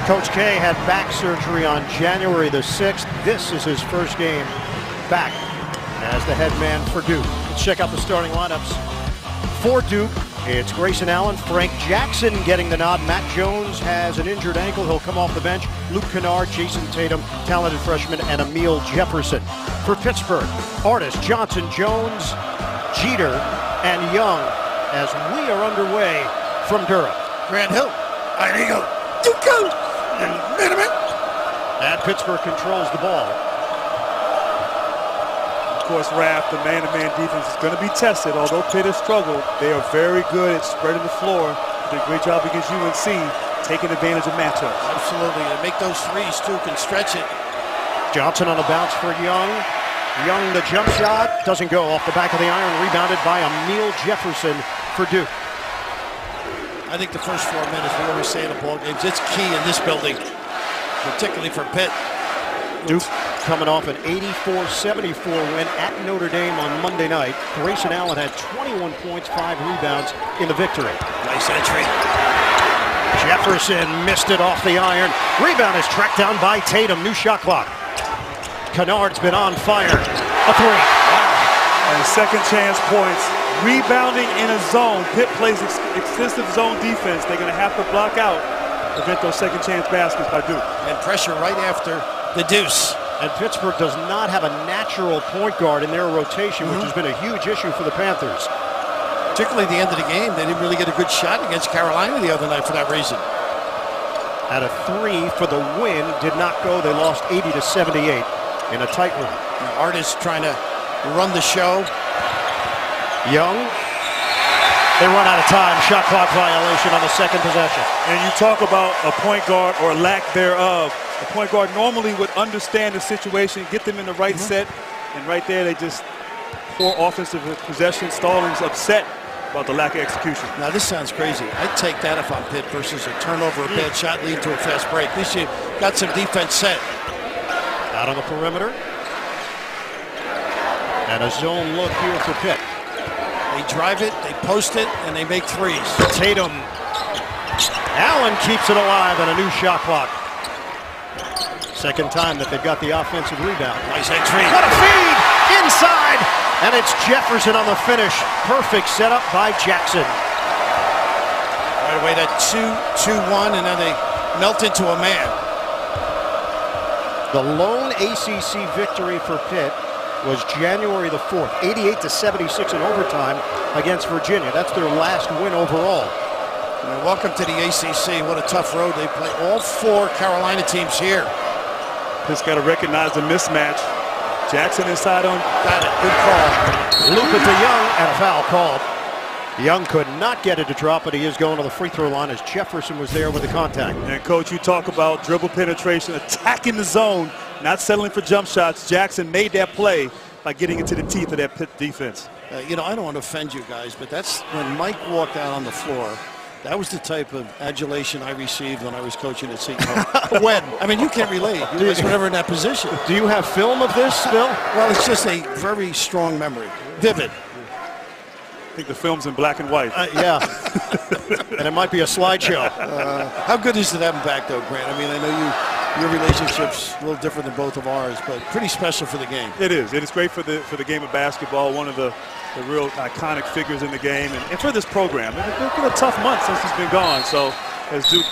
Coach K had back surgery on January the 6th. This is his first game back as the head man for Duke. Let's check out the starting lineups. For Duke, it's Grayson Allen, Frank Jackson getting the nod. Matt Jones has an injured ankle. He'll come off the bench. Luke Kennard, Jason Tatum, talented freshman, and Emil Jefferson. For Pittsburgh, Artis, Johnson, Jones, Jeter, and Young as we are underway from Durham. Grant Hill, Irigo, Duke goes, and Minimum. And Pittsburgh controls the ball. Of course, Raph, the man-to-man defense is going to be tested. Although Pitt has struggled, they are very good at spreading the floor. Did a great job against UNC, taking advantage of matchups. Absolutely, and make those threes too, can stretch it. Johnson on the bounce for Young. Young, the jump shot, doesn't go off the back of the iron, rebounded by Emil Jefferson for Duke. I think the first 4 minutes, we always say in the ball games, it's key in this building, particularly for Pitt. Duke coming off an 84-74 win at Notre Dame on Monday night. Grayson Allen had 21 points, 5 rebounds in the victory. Nice entry. Jefferson missed it off the iron. Rebound is tracked down by Tatum. New shot clock. Kennard's been on fire. A three. And second chance points. Rebounding in a zone. Pitt plays extensive zone defense. They're going to have to block out, prevent those second chance baskets by Duke. And pressure right after the deuce. And Pittsburgh does not have a natural point guard in their rotation, which has been a huge issue for the Panthers. Particularly at the end of the game, they didn't really get a good shot against Carolina the other night for that reason. At a three for the win, did not go. They lost 80-78 in a tight one. Artis trying to run the show. Young, they run out of time. Shot clock violation on the second possession. And you talk about a point guard or lack thereof. A point guard normally would understand the situation, get them in the right set, and right there they just poor offensive possession. Stallings upset about the lack of execution. Now this sounds crazy. I'd take that if I'm Pitt versus a turnover, a bad shot leading to a fast break. At least you got some defense set. Out on the perimeter. And a zone look here for Pitt. They drive it, they post it, and they make threes. Tatum. Allen keeps it alive and a new shot clock. Second time that they've got the offensive rebound. Nice entry. What a feed! Inside! And it's Jefferson on the finish. Perfect setup by Jackson. Right away, that 2-2-1, and then they melt into a man. The lone ACC victory for Pitt was January the 4th, 88-76 in overtime against Virginia. That's their last win overall. And welcome to the ACC. What a tough road. They play all 4 Carolina teams here. Just got to recognize the mismatch. Jackson inside on. Got it. Good call. Loop it to Young and a foul called. Young could not get it to drop, but he is going to the free throw line as Jefferson was there with the contact. And coach, you talk about dribble penetration, attacking the zone, not settling for jump shots. Jackson made that play by getting into the teeth of that Pitt defense. You know, I don't want to offend you guys, but that's when Mike walked out on the floor. That was the type of adulation I received when I was coaching at Seton Hall. When? I mean, you can't relate. You guys were never in that position. Do you have film of this still? Well, it's just a very strong memory. Vivid. I think the film's in black and white. Yeah. And it might be a slideshow. How good is it having back, though, Grant? I mean, I know your relationship's a little different than both of ours, but pretty special for the game. It is. It is great for the game of basketball. One of the real iconic figures in the game, and for this program. It's been a tough month since he's been gone. So as Duke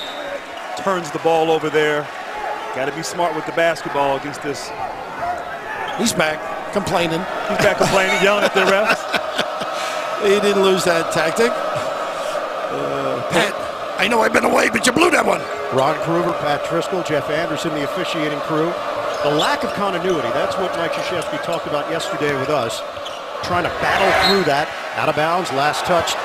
turns the ball over there, got to be smart with the basketball against this. He's back complaining. He's back complaining, yelling at the refs. He didn't lose that tactic. Pat, I know I've been away, but you blew that one. Ron Kruger, Pat Driscoll, Jeff Anderson, the officiating crew. The lack of continuity, that's what Mike Krzyzewski talked about yesterday with us. Trying to battle through that. Out of bounds, last touched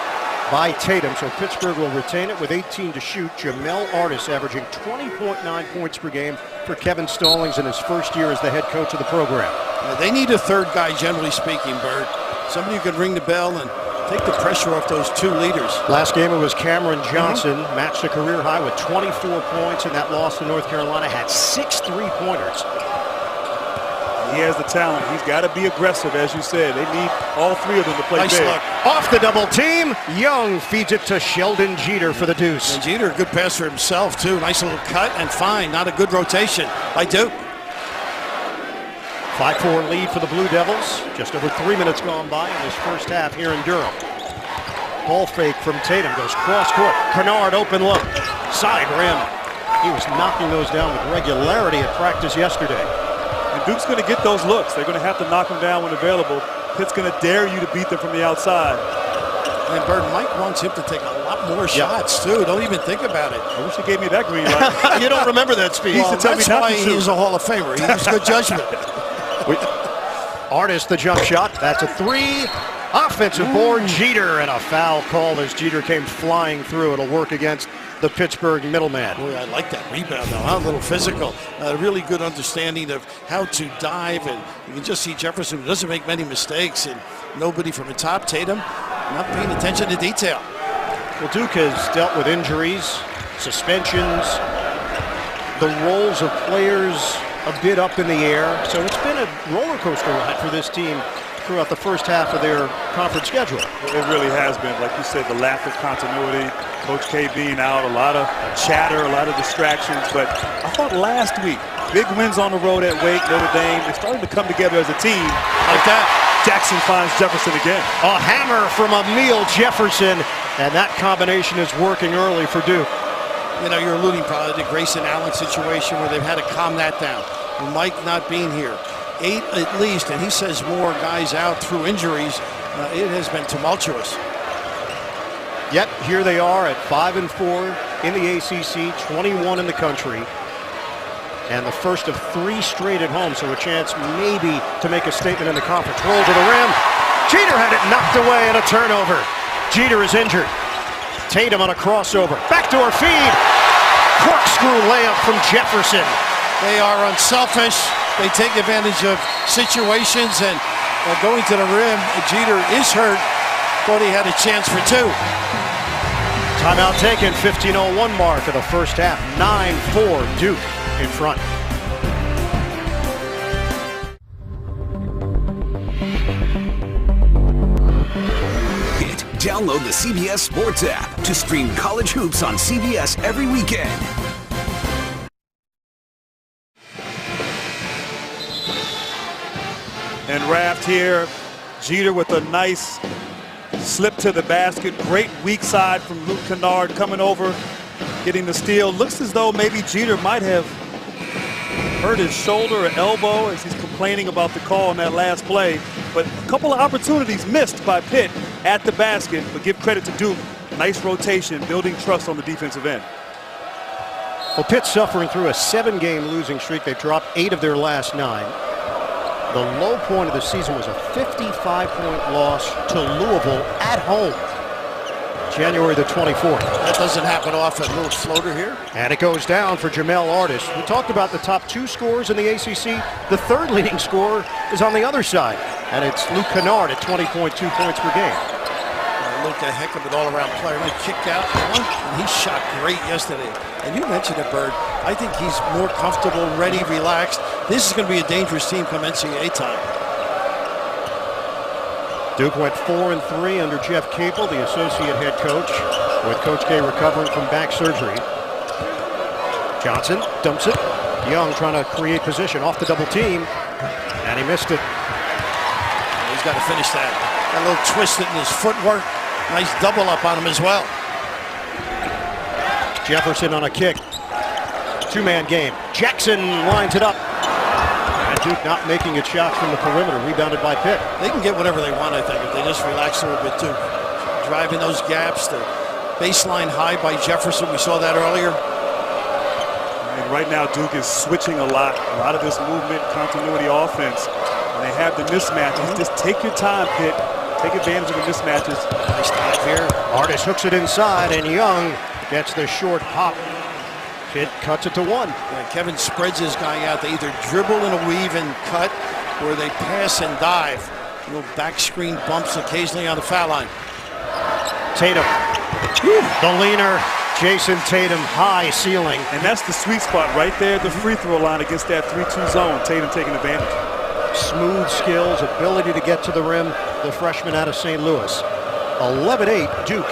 by Tatum. So Pittsburgh will retain it with 18 to shoot. Jamel Artis averaging 20.9 points per game for Kevin Stallings in his first year as the head coach of the program. They need a third guy, generally speaking, Bert. Somebody who could ring the bell and take the pressure off those 2 leaders. Last game it was Cameron Johnson, matched a career high with 24 points in that loss to North Carolina, had 6 3-pointers. He has the talent. He's got to be aggressive, as you said. They need all three of them to play nice big. look. Off the double team, Young feeds it to Sheldon Jeter for the deuce. And Jeter, a good passer himself, too. Nice little cut and fine. Not a good rotation by Duke. 5-4 lead for the Blue Devils. Just over 3 minutes gone by in this first half here in Durham. Ball fake from Tatum goes cross court. Kennard open look. Side rim. He was knocking those down with regularity at practice yesterday. And Duke's going to get those looks. They're going to have to knock them down when available. Pitt's going to dare you to beat them from the outside. And Bird, Mike wants him to take a lot more shots, too. Don't even think about it. I wish he gave me that green light. You don't remember that speech. He used to tell me That's not why to shoot. he's a Hall of Famer. He has good judgment. Artist, the jump shot. That's a three. Offensive board, Jeter, and a foul call as Jeter came flying through. It'll work against the Pittsburgh middleman. Boy, I like that rebound, though. A little physical. A really good understanding of how to dive. And you can just see Jefferson doesn't make many mistakes. And nobody from the top, Tatum, not paying attention to detail. Well, Duke has dealt with injuries, suspensions, the roles of players a bit up in the air. So it's been a roller coaster ride for this team throughout the first half of their conference schedule. It really has been. Like you said, the lack of continuity, Coach K being out, a lot of chatter, a lot of distractions. But I thought last week, big wins on the road at Wake, Notre Dame, they're starting to come together as a team. Like that. Jackson finds Jefferson again. A hammer from Emil Jefferson, and that combination is working early for Duke. You know, you're alluding probably to Grayson Allen situation where they've had to calm that down. With Mike not being here. 8 at least, and he says more guys out through injuries. It has been tumultuous. Yet here they are at 5-4 in the ACC, 21 in the country, and the first of 3 straight at home, so a chance maybe to make a statement in the conference. Roll to the rim. Jeter had it knocked away and a turnover. Jeter is injured. Tatum on a crossover. Backdoor feed. Corkscrew layup from Jefferson. They are unselfish. They take advantage of situations, and going to the rim, Jeter is hurt. Thought he had a chance for 2. Timeout taken, 15:01 mark of the first half. 9-4 Duke in front. Download the CBS Sports app to stream college hoops on CBS every weekend. And Raft here, Jeter with a nice slip to the basket. Great weak side from Luke Kennard coming over, getting the steal. Looks as though maybe Jeter might have hurt his shoulder or elbow as he's complaining about the call on that last play. But a couple of opportunities missed by Pitt at the basket, but give credit to Duke. Nice rotation, building trust on the defensive end. Well, Pitt's suffering through a 7-game losing streak. They've dropped 8 of their last 9. The low point of the season was a 55-point loss to Louisville at home, January the 24th. That doesn't happen often. A little floater here. And it goes down for Jamel Artis. We talked about the top 2 scorers in the ACC. The third leading scorer is on the other side, and it's Luke Kennard at 20.2 points per game. Luke, a heck of an all-around player. He kicked out one, and he shot great yesterday. And you mentioned it, Bird. I think he's more comfortable, ready, relaxed. This is going to be a dangerous team come NCAA time. Duke went 4-3 under Jeff Capel, the associate head coach, with Coach K recovering from back surgery. Johnson dumps it. Young trying to create position off the double team, and he missed it. He's got to finish that. Got a little twisted in his footwork. Nice double up on him as well. Jefferson on a kick. 2-man game. Jackson lines it up. And Duke not making its shots from the perimeter. Rebounded by Pitt. They can get whatever they want, I think, if they just relax a little bit too. Driving those gaps. The baseline high by Jefferson. We saw that earlier. And right now Duke is switching a lot of this movement, continuity offense. And they have the mismatches. Just take your time, Pitt. Take advantage of the mismatches. Nice dive here. Artis hooks it inside, and Young gets the short pop. Pitt cuts it to 1. Yeah, Kevin spreads his guy out. They either dribble and a weave and cut, or they pass and dive. Little back screen bumps occasionally on the foul line. Tatum. The leaner, Jason Tatum, high ceiling. And that's the sweet spot right there at the free throw line against that 3-2 zone. Tatum taking advantage. Smooth skills, ability to get to the rim. The freshman out of St. Louis. 11-8 Duke.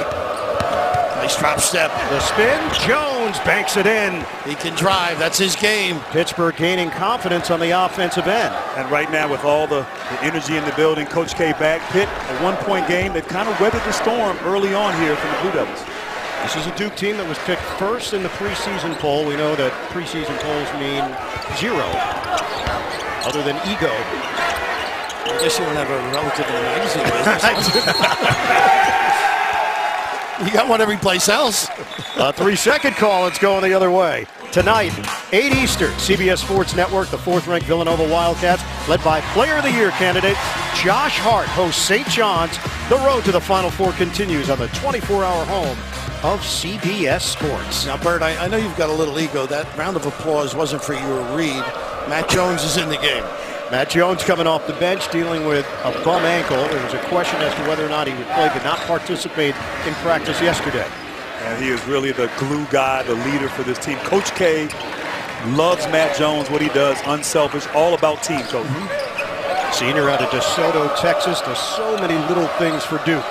Nice drop step. The spin. Jones banks it in. He can drive. That's his game. Pittsburgh gaining confidence on the offensive end. And right now, with all the energy in the building, Coach K back. Pitt, a one-point game. They've kind of weathered the storm early on here from the Blue Devils. This is a Duke team that was picked first in the preseason poll. We know that preseason polls mean 0, other than ego. I guess you don't have a relative in the magazine business. You got one every place else. A 3-second call. It's going the other way. Tonight, 8 Eastern, CBS Sports Network, the 4th-ranked Villanova Wildcats, led by Player of the Year candidate Josh Hart, hosts St. John's. The road to the Final Four continues on the 24-hour home of CBS Sports. Now, Bert, I know you've got a little ego. That round of applause wasn't for you or Reed. Matt Jones is in the game. Matt Jones coming off the bench dealing with a bum ankle. There was a question as to whether or not he would play. Did not participate in practice yesterday. And he is really the glue guy, the leader for this team. Coach K loves Matt Jones, what he does, unselfish, all about team coaching. Senior out of DeSoto, Texas, does so many little things for Duke.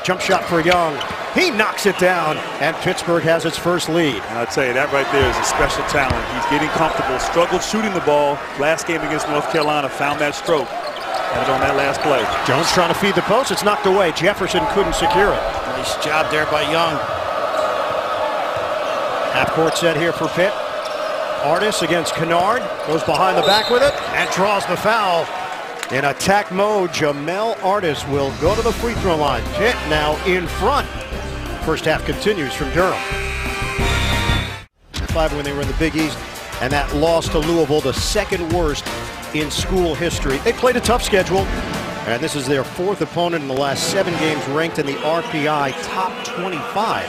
Jump shot for Young. He knocks it down, and Pittsburgh has its first lead. And I'd say that right there is a special talent. He's getting comfortable, struggled shooting the ball. Last game against North Carolina, found that stroke. Had it on that last play. Jones trying to feed the post. It's knocked away. Jefferson couldn't secure it. Nice job there by Young. Half-court set here for Pitt. Artis against Kennard. Goes behind the back with it and draws the foul. In attack mode, Jamel Artis will go to the free throw line. Pitt now in front. First half continues from Durham. 5 when they were in the Big East, and that loss to Louisville, the second worst in school history. They played a tough schedule, and this is their 4th opponent in the last 7 games, ranked in the RPI top 25.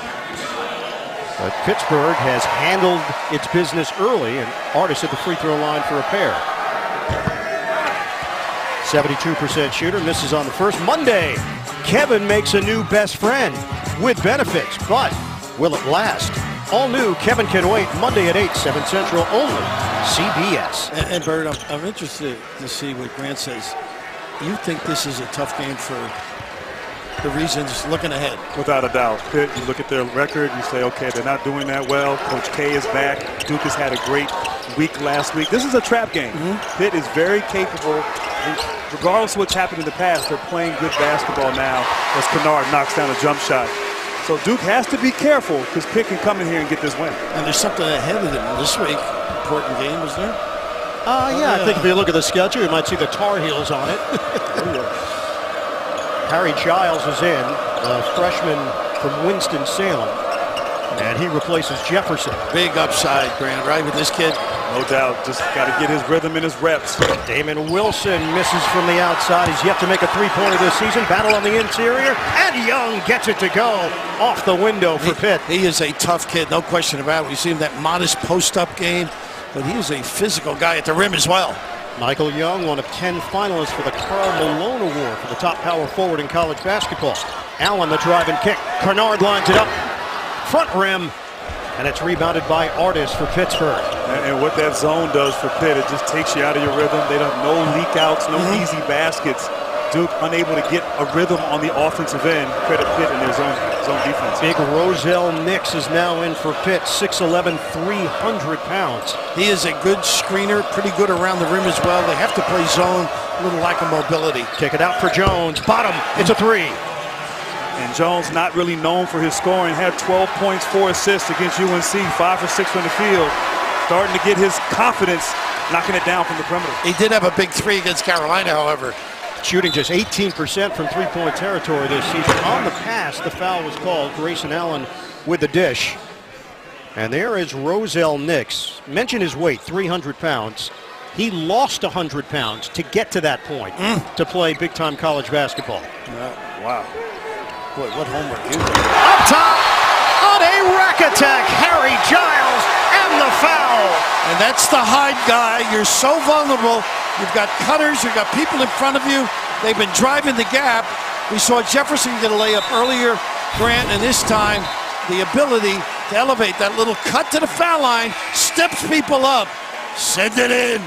But Pittsburgh has handled its business early, and Artis at the free throw line for a pair. 72% shooter, misses on the first. Monday, Kevin makes a new best friend with benefits, but will it last? All new Kevin Can Wait, Monday at 8, 7 Central, only CBS. And Bert, I'm interested to see what Grant says. You think this is a tough game for the reasons looking ahead? Without a doubt. Pitt, you look at their record, you say, okay, they're not doing that well. Coach K is back. Duke has had a great week last week. This is a trap game. Pitt is very capable. Regardless of what's happened in the past, they're playing good basketball now as Kennard knocks down a jump shot. So Duke has to be careful because Pitt can come in here and get this win. And there's something ahead of them this week. Important game, is there? Yeah, I think if you look at the schedule, you might see the Tar Heels on it. Harry Giles is in, a freshman from Winston-Salem, and he replaces Jefferson. Big upside, Grant, right, with this kid? No doubt. Just got to get his rhythm and his reps. Damon Wilson misses from the outside. He's yet to make a three-pointer this season. Battle on the interior, and Young gets it to go off the window for Pitt. He is a tough kid, no question about it. We see him that modest post-up game, but he is a physical guy at the rim as well. Michael Young, one of 10 finalists for the Karl Malone Award for the top power forward in college basketball. Allen, the drive and kick. Kennard lines it up. Front rim. And it's rebounded by Artis for Pittsburgh. And what that zone does for Pitt, it just takes you out of your rhythm. They don't no leak outs, no easy baskets. Duke unable to get a rhythm on the offensive end. Credit Pitt in their zone defense. Big Roselle Nix is now in for Pitt, 6'11", 300 pounds. He is a good screener, pretty good around the rim as well. They have to play zone, a little lack of mobility. Kick it out for Jones. Bottom, it's a 3. And Jones, not really known for his scoring, had 12 points, 4 assists against UNC, 5 for 6 from the field. Starting to get his confidence, knocking it down from the perimeter. He did have a big 3 against Carolina, however. Shooting just 18% from three-point territory this season. On the pass, the foul was called. Grayson Allen with the dish. And there is Roselle Nix. Mention his weight, 300 pounds. He lost 100 pounds to get to that point to play big-time college basketball. Wow. Boy, what homework you did. Up top, on a rack attack, Harry Giles, and the foul. And that's the hide guy. You're so vulnerable. You've got cutters, you've got people in front of you. They've been driving the gap. We saw Jefferson get a layup earlier, Grant, and this time the ability to elevate that little cut to the foul line, steps people up, send it in.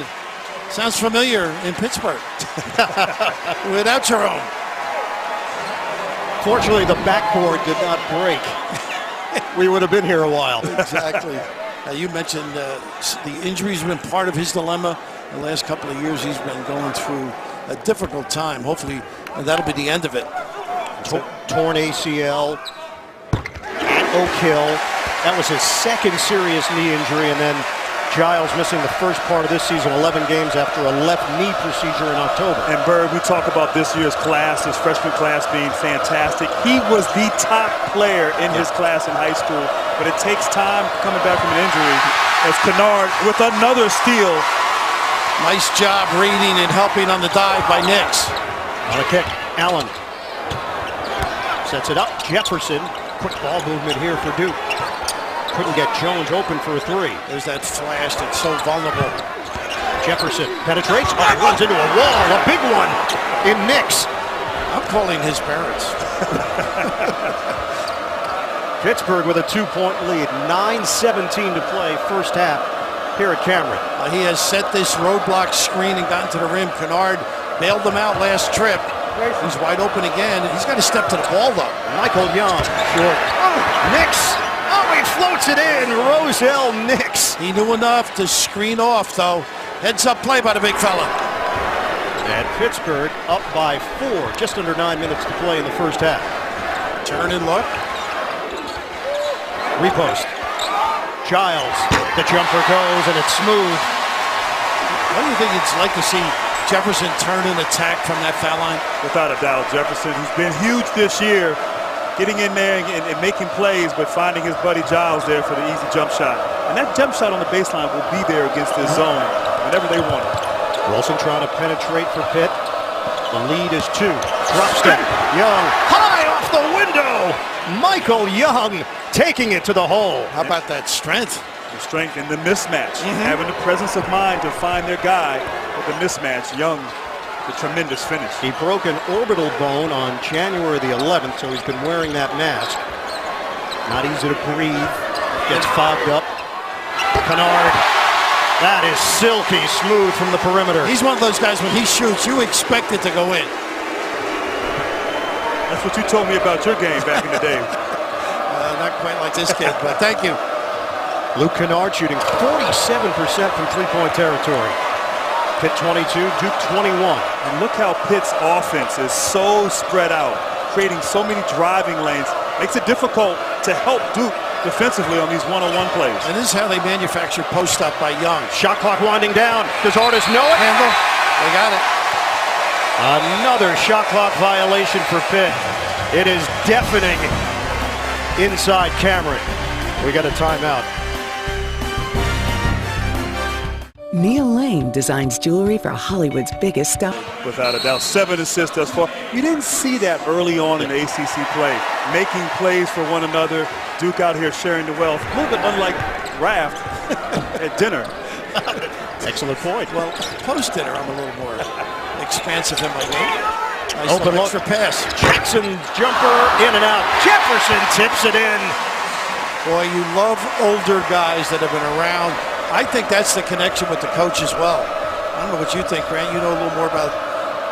Sounds familiar in Pittsburgh. Without Jerome. Fortunately, the backboard did not break. We would have been here a while. Exactly. You mentioned the injuries have been part of his dilemma. The last couple of years, he's been going through a difficult time. Hopefully, that'll be the end of it. Torn ACL at Oak Hill. That was his second serious knee injury, and then Giles missing the first part of this season, 11 games after a left knee procedure in October. And Bird, we talk about this year's class, his freshman class being fantastic. He was the top player in his class in high school, but it takes time coming back from an injury. As Kennard with another steal. Nice job reading and helping on the dive by Nix. On a kick, Allen sets it up. Jefferson, quick ball movement here for Duke. Couldn't get Jones open for a three. There's that flash that's so vulnerable. Jefferson penetrates, runs into a wall, a big one in Nix. I'm calling his parents. Pittsburgh with a 2-point lead, 9:17 to play, first half here at Cameron. He has set this roadblock screen and gotten to the rim. Kennard bailed them out last trip. He's wide open again. He's got to step to the ball, though. Michael Young, short. Nix. Oh, he floats it in. Roselle Nix. He knew enough to screen off, though. Heads up play by the big fella. And Pittsburgh up by 4, just under 9 minutes to play in the first half. Turn and look. Repost. Giles. The jumper goes, and it's smooth. What do you think it's like to see Jefferson turn and attack from that foul line? Without a doubt, Jefferson, who's been huge this year, getting in there and making plays, but finding his buddy Giles there for the easy jump shot. And that jump shot on the baseline will be there against this zone whenever they want it. Wilson trying to penetrate for Pitt. The lead is 2. Drop step. Young high off the window. Michael Young taking it to the hole. How about that strength? The strength and the mismatch. Having the presence of mind to find their guy with the mismatch. Young, the tremendous finish. He broke an orbital bone on January the 11th, so he's been wearing that mask. Not easy to breathe. Gets fogged up. Kennard. That is silky smooth from the perimeter. He's one of those guys, when he shoots, you expect it to go in. That's what you told me about your game back in the day. Not quite like this kid, but thank you. Luke Kennard shooting 47% from three-point territory. Pitt 22, Duke 21. And look how Pitt's offense is so spread out, creating so many driving lanes. Makes it difficult to help Duke defensively on these one-on-one plays. And this is how they manufacture post-up by Young. Shot clock winding down. Does Artis know it? Handle. They got it. Another shot clock violation for Pitt. It is deafening inside Cameron. We got a timeout. Neil Lane designs jewelry for Hollywood's biggest stars. Without a doubt, 7 assists thus far. You didn't see that early on in the ACC play. Making plays for one another. Duke out here sharing the wealth. A little bit unlike Raft at dinner. Excellent point. Well, post-dinner, I'm a little more expansive in my game. Nice Open look for pass. Jackson jumper in and out. Jefferson tips it in. Boy, you love older guys that have been around. I think that's the connection with the coach as well. I don't know what you think, Grant. You know a little more about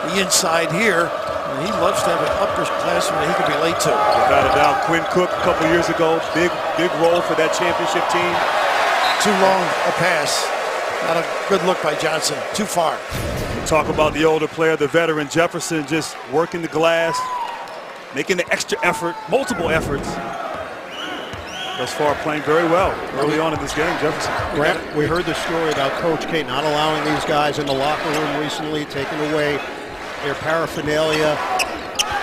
the inside here. And he loves to have an upperclassman that he can relate to. Without a doubt, Quinn Cook a couple years ago, big role for that championship team. Too long a pass. Not a good look by Johnson. Too far. Talk about the older player, the veteran Jefferson, just working the glass, making the extra effort, multiple efforts. Thus far, playing very well early on in this game, Jefferson. Grant, we heard the story about Coach K not allowing these guys in the locker room recently, taking away their paraphernalia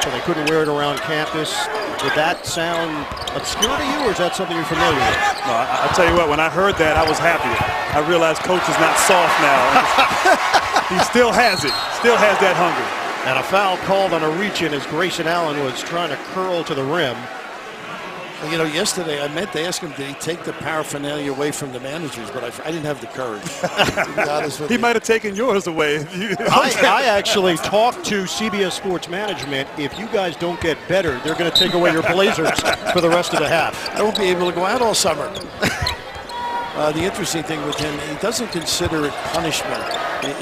so they couldn't wear it around campus. Did that sound obscure to you, or is that something you're familiar with? No, I'll tell you what, when I heard that, I was happy. I realized Coach is not soft now. He still has it, still has that hunger. And a foul called on a reach-in as Grayson Allen was trying to curl to the rim. You know, yesterday I meant to ask him, did he take the paraphernalia away from the managers, but I didn't have the courage. To be honest with he you. might have taken yours away. I actually talked to CBS Sports Management. If you guys don't get better, they're going to take away your blazers for the rest of the half. I won't be able to go out all summer. The interesting thing with him, he doesn't consider it punishment.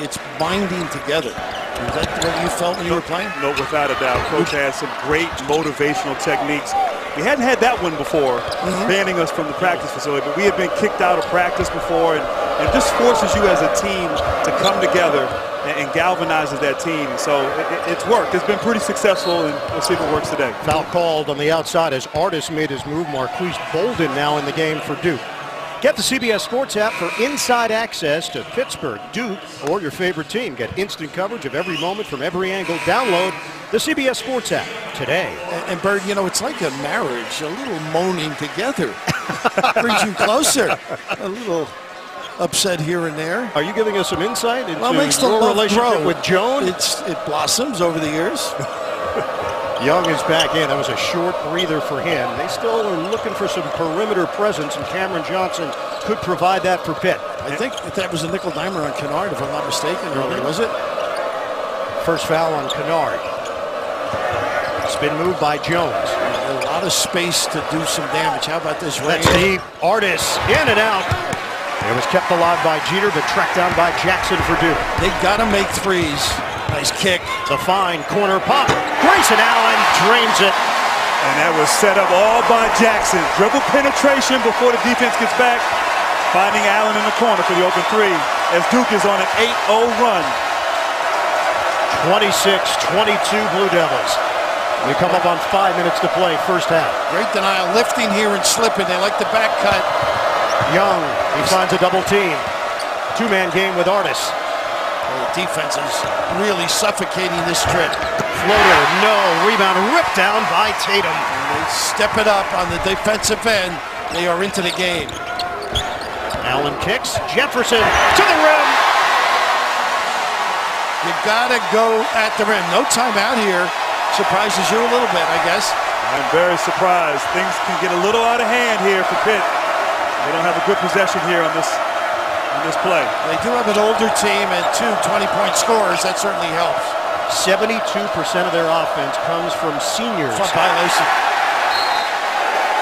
It's binding together. Is that what you felt when you were playing? No, without a doubt. Coach has some great motivational techniques. We hadn't had that one before, banning us from the practice facility, but we had been kicked out of practice before, and it just forces you as a team to come together and galvanizes that team. So it's worked. It's been pretty successful, and we'll see if it works today. Foul called on the outside as Artis made his move. Marquise Bolden now in the game for Duke. Get the CBS Sports app for inside access to Pittsburgh, Duke, or your favorite team. Get instant coverage of every moment from every angle. Download the CBS Sports app today. And Bird, you know, it's like a marriage, a little moaning together. Brings you closer. A little upset here and there. Are you giving us some insight into makes the your love relationship grow. with Joan? It blossoms over the years. Young is back in. That was a short breather for him. They still are looking for some perimeter presence, and Cameron Johnson could provide that for Pitt. I think that was a nickel dimer on Kennard, if I'm not mistaken, earlier, was it? First foul on Kennard. Spin move by Jones. A lot of space to do some damage. How about this range? That's deep. Artis in and out. It was kept alive by Jeter, but tracked down by Jackson for Duke. They got to make threes. Nice kick. The fine corner pop. Grayson Allen drains it. And that was set up all by Jackson. Dribble penetration before the defense gets back. Finding Allen in the corner for the open three as Duke is on an 8-0 run. 26-22 Blue Devils. We come up on 5 minutes to play, first half. Great denial, lifting here and slipping. They like the back cut. Young, he finds a double team. Two-man game with Artis. The defense is really suffocating this trip. Floater, no. Rebound ripped down by Tatum. And they step it up on the defensive end. They are into the game. Allen kicks. Jefferson to the rim. You gotta go at the rim. No timeout here. Surprises you a little bit, I guess. I'm very surprised. Things can get a little out of hand here for Pitt. They don't have a good possession here on this play. They do have an older team and two 20-point scorers. That certainly helps. 72% of their offense comes from seniors. Front violation.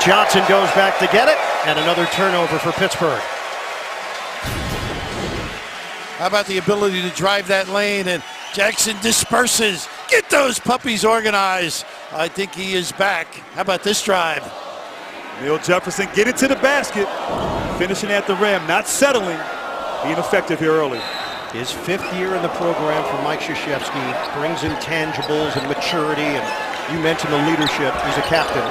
Johnson goes back to get it, and another turnover for Pittsburgh. How about the ability to drive that lane, and Jackson disperses. Get those puppies organized. I think he is back. How about this drive? Neil Jefferson getting to the basket, finishing at the rim, not settling, being effective here early. His fifth year in the program for Mike Krzyzewski brings intangibles and maturity, and you mentioned the leadership. He's a captain.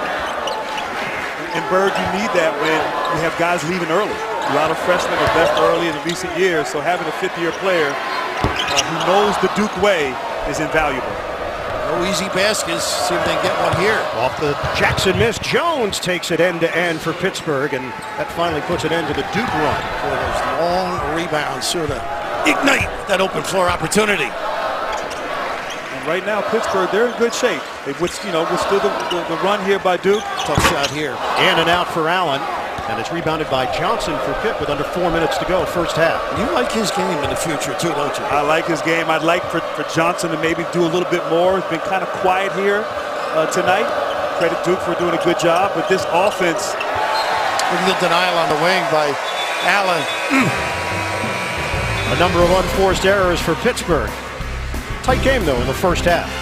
And Bird, you need that when you have guys leaving early. A lot of freshmen have left early in the recent years, so having a fifth-year player who knows the Duke way is invaluable. No easy baskets. See if they can get one here. Off the Jackson miss, Jones takes it end-to-end for Pittsburgh, and that finally puts an end to the Duke run. For those long rebounds, sort of ignite that open floor opportunity. And right now, Pittsburgh, they're in good shape. They've withstood the run here by Duke. Tough shot here. In and out for Allen. And it's rebounded by Johnson for Pitt with under 4 minutes to go, first half. You like his game in the future too, don't you? I like his game. I'd like for Johnson to maybe do a little bit more. He's been kind of quiet here tonight. Credit Duke for doing a good job. But this offense... Look at the denial on the wing by Allen. A number of unforced errors for Pittsburgh. Tight game, though, in the first half.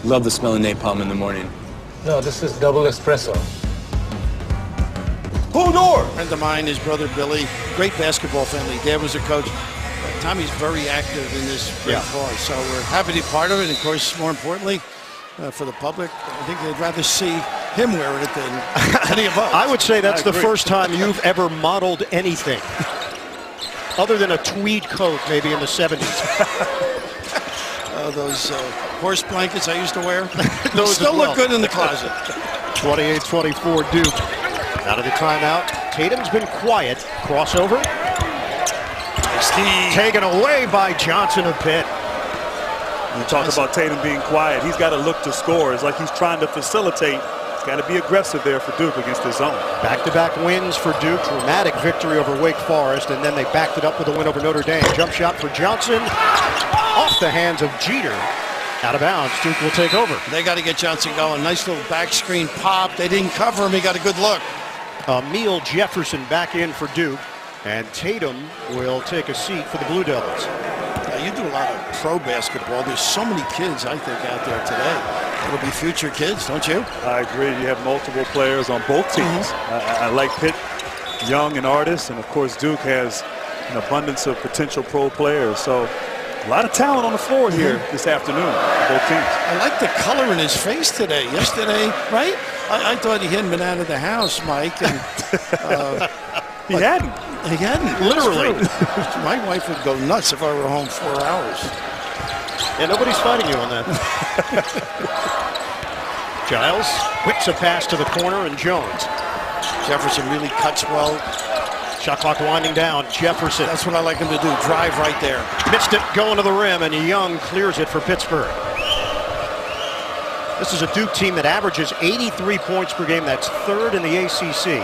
Love the smell of napalm in the morning. No, this is double espresso. Pull door! A friend of mine, his brother Billy, great basketball family. Dad was a coach. Tommy's very active in this great cause, so we're happy to be part of it. And of course, more importantly, for the public, I think they'd rather see him wearing it than any of us. I would say that's the first time you've ever modeled anything, other than a tweed coat, maybe in the 70s. Those horse blankets I used to wear, those still look good in the closet. 28-24 Duke. Out of the timeout. Tatum's been quiet. Crossover. Taken away by Johnson of Pitt. You talk about Tatum being quiet. He's got to look to score. It's like he's trying to facilitate. He's got to be aggressive there for Duke against the zone. Back-to-back wins for Duke. Dramatic victory over Wake Forest, and then they backed it up with a win over Notre Dame. Jump shot for Johnson. Off the hands of Jeter. Out of bounds. Duke will take over. They got to get Johnson going. Nice little back screen pop. They didn't cover him. He got a good look. Emil Jefferson back in for Duke, and Tatum will take a seat for the Blue Devils. You do a lot of pro basketball. There's so many kids, I think, out there today. It'll be future kids, don't you? I agree. You have multiple players on both teams. I like Pitt, young and artists, and of course Duke has an abundance of potential pro players. So a lot of talent on the floor here this afternoon, both teams. I like the color in his face today. Yesterday, right? I thought he hadn't been out of the house, Mike. And, He hadn't. He hadn't. Literally. My wife would go nuts if I were home 4 hours. Yeah, nobody's fighting you on that. Giles whips a pass to the corner, and Jones. Jefferson really cuts well. Shot clock winding down. Jefferson. That's what I like him to do. Drive right there. Missed it going to the rim, and Young clears it for Pittsburgh. This is a Duke team that averages 83 points per game. That's third in the ACC.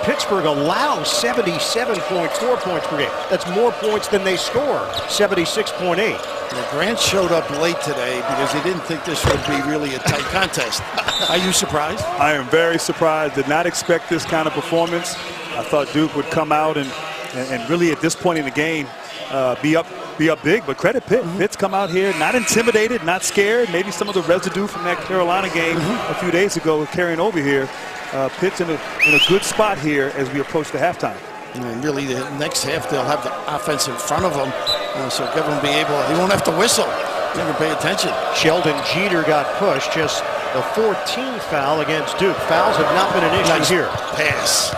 Pittsburgh allows 77.4 points per game. That's more points than they score, 76.8. Grant showed up late today because he didn't think this would be really a tight contest. Are you surprised? I am very surprised. Did not expect this kind of performance. I thought Duke would come out and really at this point in the game be up big. But credit Pitt. Pitt's come out here not intimidated, not scared. Maybe some of the residue from that Carolina game a few days ago carrying over here. Pitt's in a good spot here as we approach the halftime. And really, the next half they'll have the offense in front of them, so Kevin will be able. He won't have to whistle. He can pay attention. Sheldon Jeter got pushed. Just the 14th foul against Duke. Fouls have not been an issue here. Pass.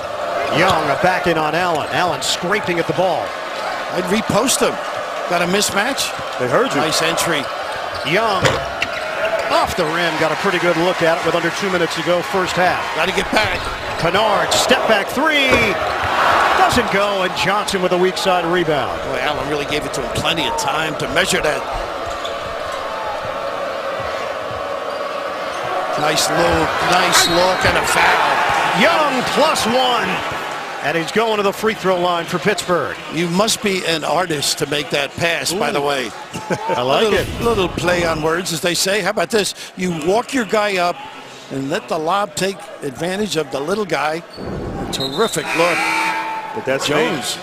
Young back in on Allen. Allen scraping at the ball. I'd repost him. Got a mismatch. They heard you. Nice entry. Young off the rim. Got a pretty good look at it with under 2 minutes to go first half. Got to get back. Kennard step back three. Doesn't go, and Johnson with a weak side rebound. Boy, Allen really gave it to him plenty of time to measure that. Nice look, and a foul. Young +1. And he's going to the free throw line for Pittsburgh. You must be an artist to make that pass, by the way. I like it. Little play on words, as they say. How about this? You walk your guy up and let the lob take advantage of the little guy. A terrific look. But that's Jones.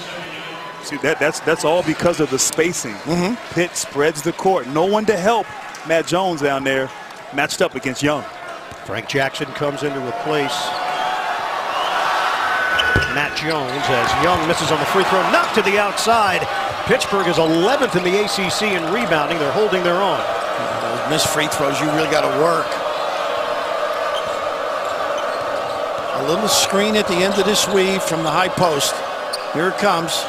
See, that's all because of the spacing. Pitt spreads the court. No one to help Matt Jones down there, matched up against Young. Frank Jackson comes in to replace Matt Jones as Young misses on the free throw, knocked to the outside. Pittsburgh is 11th in the ACC in rebounding. They're holding their own. Those missed free throws, you really got to work. A little screen at the end of this weave from the high post. Here it comes.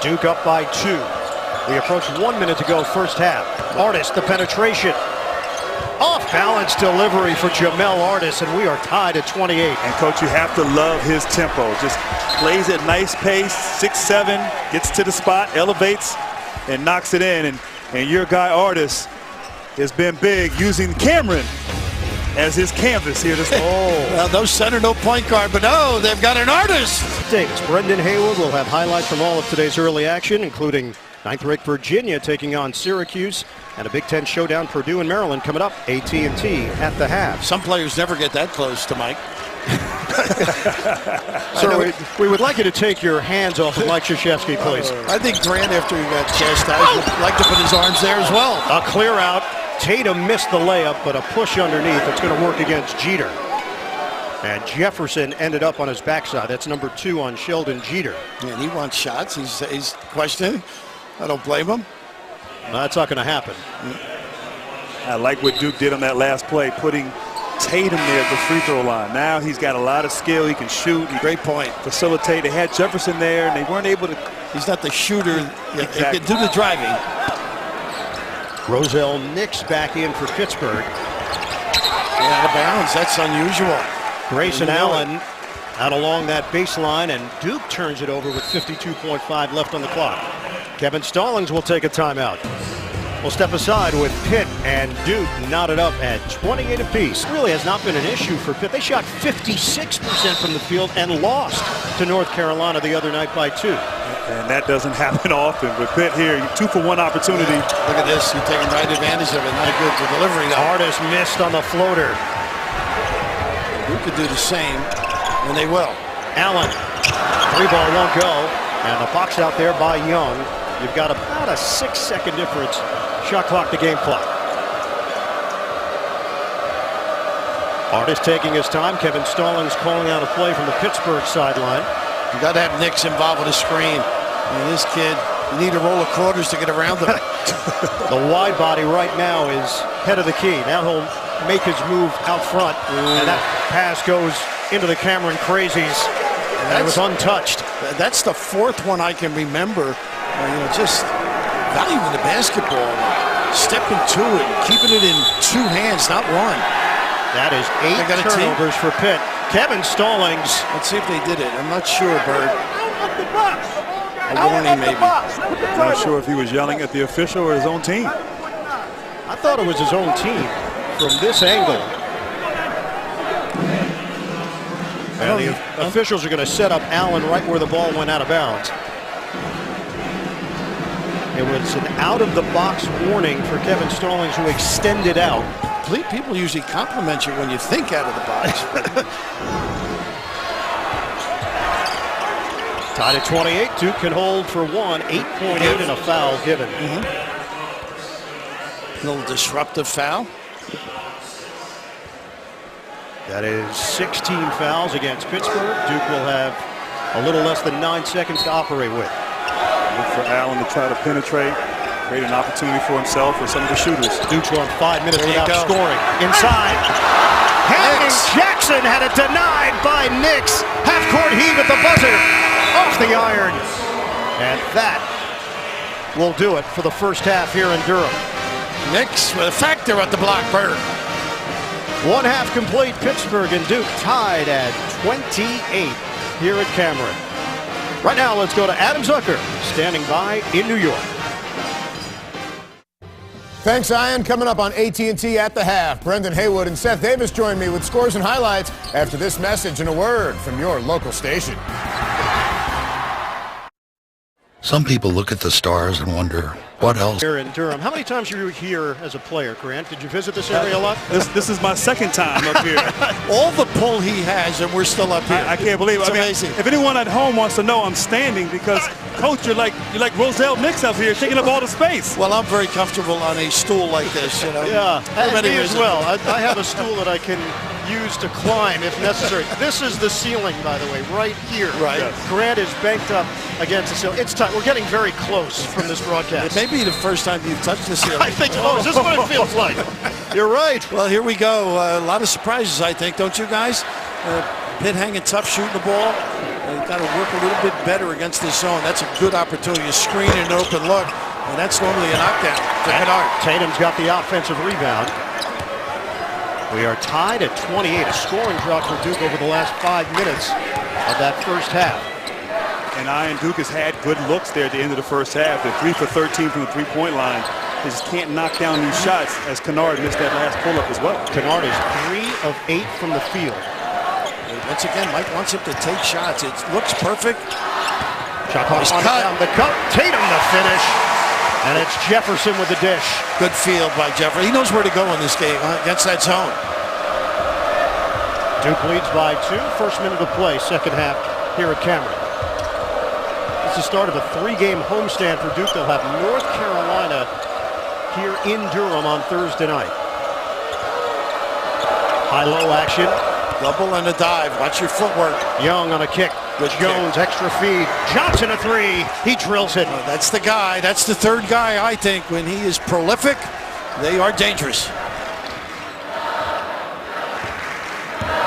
Duke up by 2. We approach 1 minute to go first half. Artis, the penetration. Off-balance delivery for Jamel Artis, and we are tied at 28. And, Coach, you have to love his tempo. Just plays at nice pace, 6'7", gets to the spot, elevates, and knocks it in. And your guy, Artis, has been big, using Cameron as his canvas here this Well, no center, no point guard, but no, they've got an artist. Davis, Brendan Haywood will have highlights from all of today's early action, including 9th-ranked Virginia taking on Syracuse, and a Big Ten showdown, Purdue and Maryland coming up. AT&T at the half. Some players never get that close to Mike. Sir, we would like you to take your hands off of Mike Krzyzewski, please. I think Grant, after he got chastised, would like to put his arms there as well. A clear out. Tatum missed the layup, but a push underneath. It's going to work against Jeter. And Jefferson ended up on his backside. That's number 2 on Sheldon Jeter. And he wants shots. He's questioning. I don't blame him. That's not going to happen. I like what Duke did on that last play, putting Tatum there at the free throw line. Now he's got a lot of skill. He can shoot. Great point. Facilitate. They had Jefferson there, and they weren't able to. He's not the shooter. Exactly. He can do the driving. Roselle Nix back in for Pittsburgh. Out of bounds. That's unusual. Grayson Allen out along that baseline, and Duke turns it over with 52.5 left on the clock. Kevin Stallings will take a timeout. We'll step aside with Pitt and Duke knotted up at 28 apiece. Really has not been an issue for Pitt. They shot 56% from the field and lost to North Carolina the other night by 2. And that doesn't happen often. With Pitt here, 2-for-1 opportunity. Look at this. You're taking right advantage of it. Not a good delivery. Artis missed on the floater. Duke could do the same. And they will. Allen, 3-ball won't go. And the box out there by Young. You've got about a 6-second difference. Shot clock to game clock. Artist taking his time. Kevin Stallings calling out a play from the Pittsburgh sideline. You got to have Nix involved with a screen. I mean, this kid, you need a roll of quarters to get around him. The wide body right now is head of the key. Now he'll make his move out front. And that pass goes into the Cameron Crazies. And it was untouched. That's the fourth one I can remember. Just valuing the basketball, stepping to it, keeping it in 2 hands, not one. That is 8 turnovers for Pitt. Kevin Stallings. Let's see if they did it. I'm not sure, Bird. A warning, maybe. Not sure if he was yelling at the official or his own team. I thought it was his own team from this angle. And the officials are going to set up Allen right where the ball went out of bounds. It was an out-of-the-box warning for Kevin Stallings, who extended out. People usually compliment you when you think out of the box. Tied at 28. Duke can hold for one. 8.8 and a foul given. A little disruptive foul. That is 16 fouls against Pittsburgh. Duke will have a little less than 9 seconds to operate with. Look for Allen to try to penetrate, create an opportunity for himself or some of the shooters. Duke's on 5 minutes without scoring. Inside. Henry Jackson had it denied by Nix. Half-court heave at the buzzer. Off the iron. And that will do it for the first half here in Durham. Nix with a factor at the block, Bird. 1 half complete. Pittsburgh and Duke tied at 28 here at Cameron. Right now, let's go to Adam Zucker, standing by in New York. Thanks, Ian. Coming up on AT&T at the half, Brendan Haywood and Seth Davis join me with scores and highlights after this message and a word from your local station. Some people look at the stars and wonder, what else? Here in Durham. How many times were you here as a player, Grant? Did you visit this area a lot? This is my second time up here. All the pull he has, and we're still up here. I can't believe it. It's amazing. If anyone at home wants to know, I'm standing because, Coach, you're like Roselle Nix up here, taking up all the space. Well, I'm very comfortable on a stool like this, you know. Yeah, and me as well. I have a stool that I can use to climb if necessary. This is the ceiling, by the way, right here. Right. Yes. Grant is banked up against the ceiling. It's time. We're getting very close from this broadcast. It may be the first time you've touched the ceiling. I think, is this what it feels like? You're right. Well, here we go. A lot of surprises, I think, don't you guys? Pitt hanging tough, shooting the ball. They've got to work a little bit better against this zone. That's a good opportunity. A screen and an open look, and that's normally a knockdown to Kennard. Tatum's got the offensive rebound. We are tied at 28. A scoring drought for Duke over the last 5 minutes of that first half. And Duke has had good looks there at the end of the first half. They're 3 for 13 from the three-point line. They just can't knock down these shots, as Kennard missed that last pull-up as well. Kennard is 3 of 8 from the field. Once again, Mike wants him to take shots. It looks perfect. Shot clock down the cup. Tatum the finish. And it's Jefferson with the dish. Good field by Jefferson. He knows where to go in this game against that zone. Duke leads by 2. First minute of play, second half here at Cameron. It's the start of a 3-game homestand for Duke. They'll have North Carolina here in Durham on Thursday night. High-low action. Double and a dive. Watch your footwork. Young on a kick. With Jones, extra feed. Johnson a 3. He drills it. That's the guy. That's the third guy, I think. When he is prolific, they are dangerous.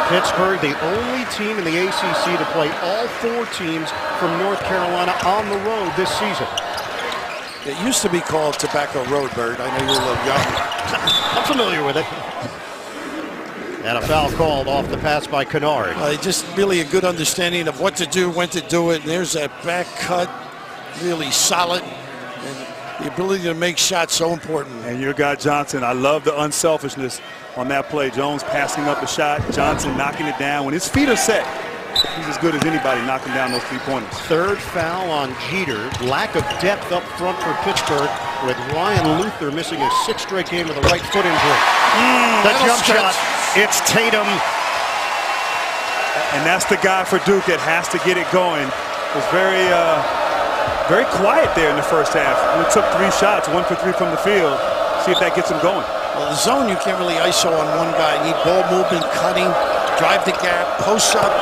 Pittsburgh, the only team in the ACC to play all 4 teams from North Carolina on the road this season. It used to be called Tobacco Road, Bird. I know you're a little young. I'm familiar with it. And a foul called off the pass by Kennard. Just really a good understanding of what to do, when to do it. And there's that back cut, really solid. And the ability to make shots so important. And your guy Johnson, I love the unselfishness on that play. Jones passing up the shot, Johnson knocking it down. When his feet are set, he's as good as anybody knocking down those 3-pointers. Third foul on Jeter. Lack of depth up front for Pittsburgh, with Ryan Luther missing his 6th straight game with a right foot injury. The jump shot. It's Tatum. And that's the guy for Duke that has to get it going. It was very quiet there in the first half. We took 3 shots, 1 for 3 from the field. See if that gets him going. Well, the zone, you can't really ISO on one guy. You need ball movement, cutting, drive the gap, post up.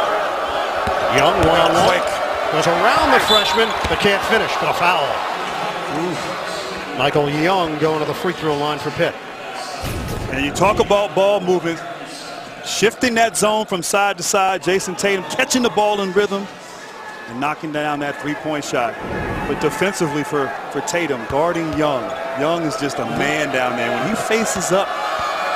Young one-on-one. Goes around the freshman, but can't finish, but a foul. Ooh. Michael Young going to the free throw line for Pitt. And you talk about ball movement, shifting that zone from side to side. Jason Tatum catching the ball in rhythm and knocking down that 3-point shot. But defensively for Tatum, guarding Young. Young is just a man down there. When he faces up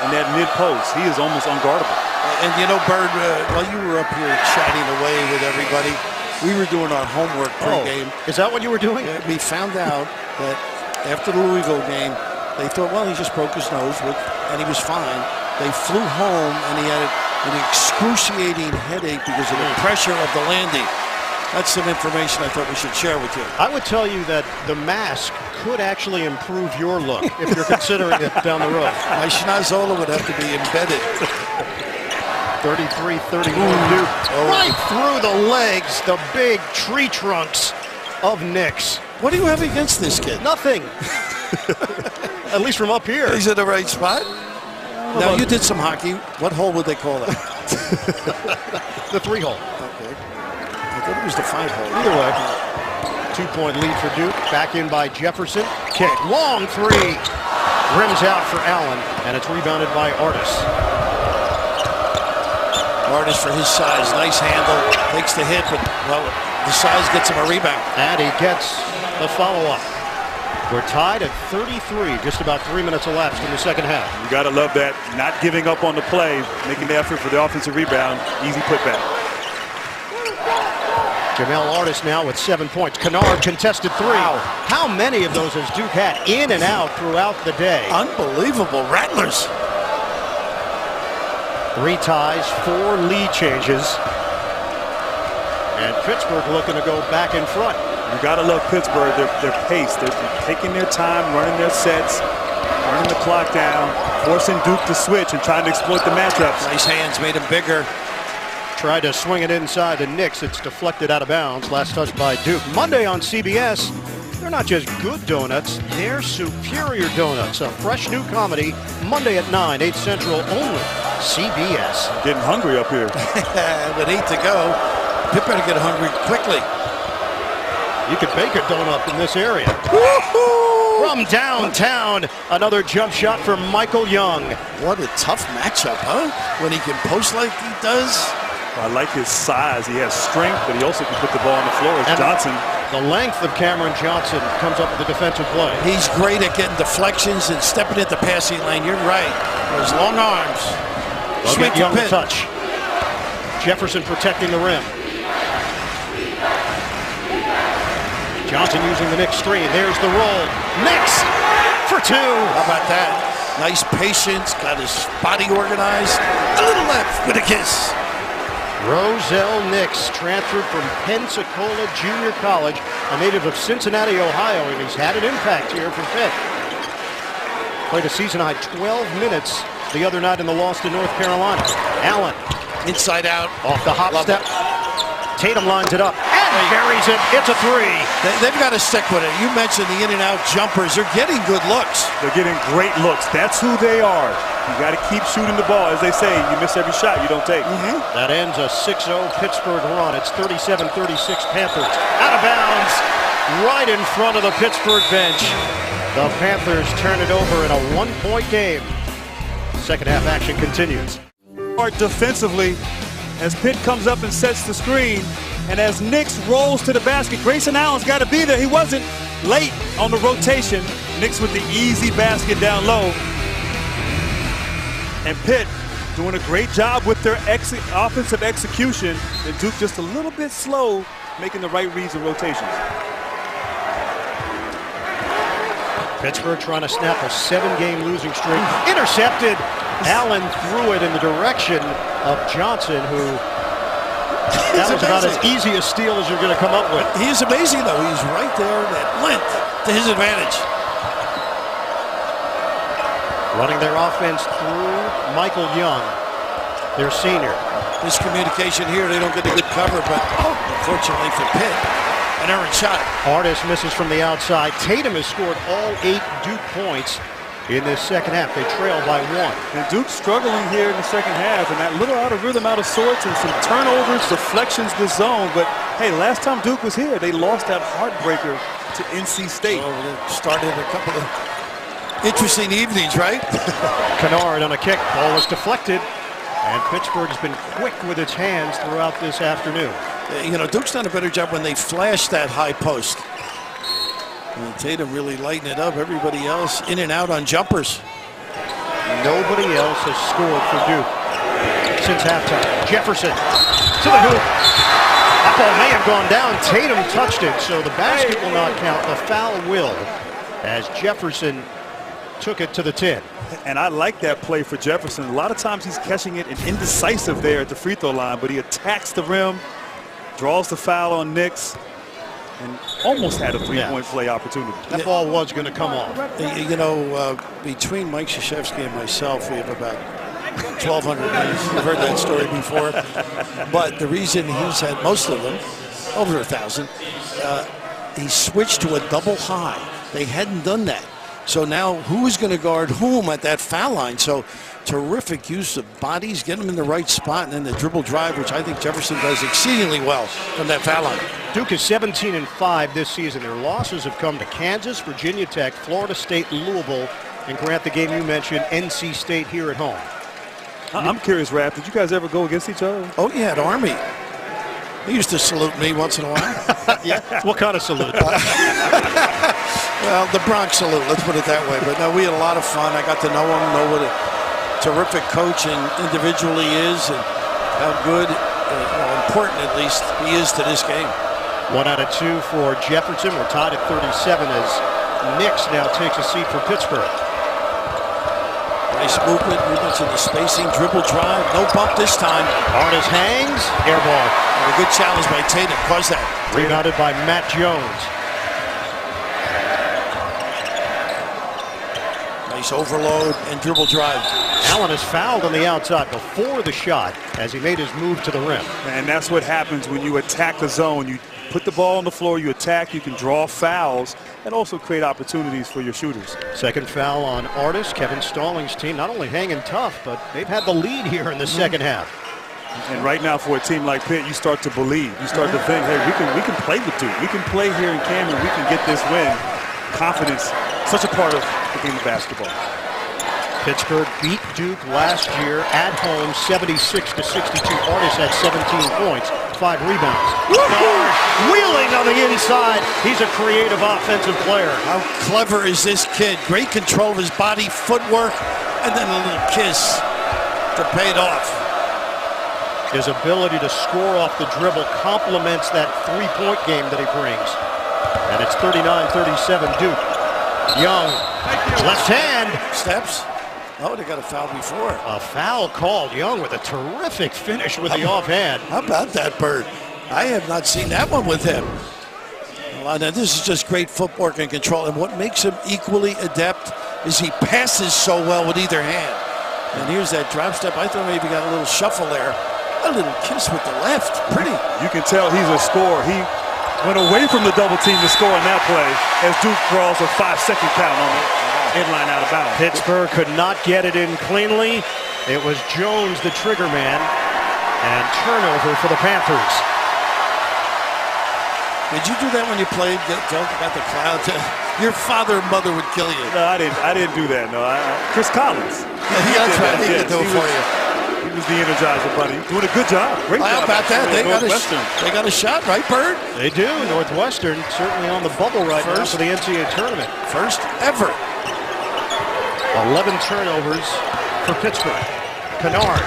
in that mid-post, he is almost unguardable. And you know, Bird, while you were up here chatting away with everybody, we were doing our homework pregame. Is that what you were doing? We found out that after the Louisville game, they thought, well, he just broke his nose, and he was fine. They flew home, and he had an excruciating headache because of the pressure of the landing. That's some information I thought we should share with you. I would tell you that the mask could actually improve your look if you're considering it down the road. My schnozola would have to be embedded. 33-31 Duke. Right through the legs, the big tree trunks of Nix. What do you have against this kid? Nothing. At least from up here. He's in the right spot. Now, you did some hockey. What hole would they call it? The 3-hole. Okay. I thought it was the 5-hole. Either way. 2-point lead for Duke. Back in by Jefferson. Kick. Long 3. Rims out for Allen. And it's rebounded by Artis. Artis for his size. Nice handle. Takes the hit, but well, the size gets him a rebound. And he gets the follow-up. We're tied at 33, just about 3 minutes elapsed in the second half. You got to love that. Not giving up on the play, making the effort for the offensive rebound. Easy putback. Jamel Artis now with 7 points. Kennard contested 3. Wow. How many of those has Duke had in and out throughout the day? Unbelievable. Rattlers. 3 ties, 4 lead changes. And Pittsburgh looking to go back in front. You got to love Pittsburgh, their pace. They're taking their time, running their sets, running the clock down, forcing Duke to switch and trying to exploit the matchups. Nice hands, made him bigger. Tried to swing it inside the Knicks. It's deflected out of bounds. Last touch by Duke. Monday on CBS, they're not just good donuts, they're superior donuts. A fresh new comedy, Monday at 9, 8 Central, only CBS. Getting hungry up here. With 8 to go, Pitt better get hungry quickly. You could bake a donut in this area. From downtown, another jump shot for Michael Young. What a tough matchup, huh? When he can post like he does. I like his size. He has strength, but he also can put the ball on the floor. As Johnson. The length of Cameron Johnson comes up with the defensive play. He's great at getting deflections and stepping at the passing lane. You're right. Those long arms. Sweet Young touch. Jefferson protecting the rim. Johnson using the Knicks screen. There's the roll. Knicks for 2. How about that? Nice patience. Got his body organized. A little left with a kiss. Roselle Nix transferred from Pensacola Junior College, a native of Cincinnati, Ohio, and he's had an impact here for Pitt. Played a season-high 12 minutes the other night in the loss to North Carolina. Allen. Inside out. Off the hop step. Tatum lines it up and buries it. It's a 3. They've got to stick with it. You mentioned the in-and-out jumpers. They're getting good looks. They're getting great looks. That's who they are. You got to keep shooting the ball. As they say, you miss every shot you don't take. That ends a 6-0 Pittsburgh run. It's 37-36 Panthers. Out of bounds, right in front of the Pittsburgh bench. The Panthers turn it over in a 1-point game. Second half action continues. Defensively, as Pitt comes up and sets the screen, and as Nix rolls to the basket, Grayson Allen's got to be there. He wasn't late on the rotation. Nix with the easy basket down low. And Pitt doing a great job with their offensive execution, and Duke just a little bit slow making the right reads and rotations. Pittsburgh trying to snap a 7-game losing streak. Intercepted. Allen threw it in the direction of Johnson, who that was about as easy a steal as you're going to come up with. He is amazing, though. He's right there, that length to his advantage. Running their offense through Michael Young, their senior. Miscommunication here. They don't get a good cover, but unfortunately for Pitt, an errant shot. Artis misses from the outside. Tatum has scored all 8 Duke points in this second half. They trail by 1. And Duke's struggling here in the second half, and that little out of rhythm, out of sorts, and some turnovers, deflections to zone. But hey, last time Duke was here, they lost that heartbreaker to NC State. Oh, they started a couple of interesting evenings, right? Kennard on a kick. Ball was deflected. And Pittsburgh has been quick with its hands throughout this afternoon. You know, Duke's done a better job when they flash that high post. And Tatum really lighting it up. Everybody else in and out on jumpers. Nobody else has scored for Duke since halftime. Jefferson to the hoop. That ball may have gone down. Tatum touched it, so the basket will not count. The foul will, as Jefferson took it to the 10. And I like that play for Jefferson. A lot of times he's catching it and indecisive there at the free throw line, but he attacks the rim, draws the foul on Nix, and almost had a three-point play opportunity. That ball was going to come off. You know, between Mike Krzyzewski and myself, we have about 1,200 names. You've heard that story before. But the reason he's had most of them, over 1,000, he switched to a double high. They hadn't done that. So now who is going to guard whom at that foul line? So terrific use of bodies, get them in the right spot, and then the dribble drive, which I think Jefferson does exceedingly well from that foul line. Duke is 17-5 this season. Their losses have come to Kansas, Virginia Tech, Florida State, Louisville, and Grant, the game you mentioned, NC State here at home. I'm curious, Raph, did you guys ever go against each other? Oh, yeah, at Army. He used to salute me once in a while. Yeah. What kind of salute? Well, the Bronx salute, let's put it that way. But no, we had a lot of fun. I got to know him, know what a terrific coach and individually is, and how good, important at least, he is to this game. 1 out of 2 for Jefferson. We're tied at 37 as Nix now takes a seat for Pittsburgh. Nice movement. You mentioned the spacing, dribble drive, no bump this time. Artis hangs, air ball. And a good challenge by Tatum, caused that. Rebounded by Matt Jones. Nice overload and dribble drive. Allen is fouled on the outside before the shot as he made his move to the rim. And that's what happens when you attack the zone. You put the ball on the floor, you attack, you can draw fouls, and also create opportunities for your shooters. Second foul on Artis. Kevin Stallings' team not only hanging tough, but they've had the lead here in the second half. And right now for a team like Pitt, you start to believe. You start to think, hey, we can play with Duke. We can play here in Camden. We can get this win. Confidence, such a part of the game of basketball. Pittsburgh beat Duke last year at home 76-62. Artis had 17 points, 5 rebounds. Wheeling on the inside. He's a creative offensive player. How clever is this kid? Great control of his body, footwork, and then a little kiss to pay it off. His ability to score off the dribble complements that three-point game that he brings. And it's 39-37 Duke. Young, left hand. Steps. Oh, they got a foul before. A foul called. Young with a terrific finish with the offhand. How about that, Bird? I have not seen that one with him. Well, now this is just great footwork and control. And what makes him equally adept is he passes so well with either hand. And here's that drop step. I thought maybe got a little shuffle there. A little kiss with the left. Pretty. You can tell he's a scorer. He went away from the double team to score on that play as Duke draws a 5-second count on it. Inline out of bounds. Pittsburgh could not get it in cleanly. It was Jones, the trigger man, and turnover for the Panthers. Did you do that when you played? Joke about the cloud? Your father and mother would kill you. No, I didn't do that. No, Chris Collins. That's right. He could do it for you. He was the Energizer Bunny. Doing a good job. Great job. How about that? They got a shot, right, Bird? They do. Northwestern certainly on the bubble right now for the NCAA tournament. First ever. 11 turnovers for Pittsburgh. Kennard.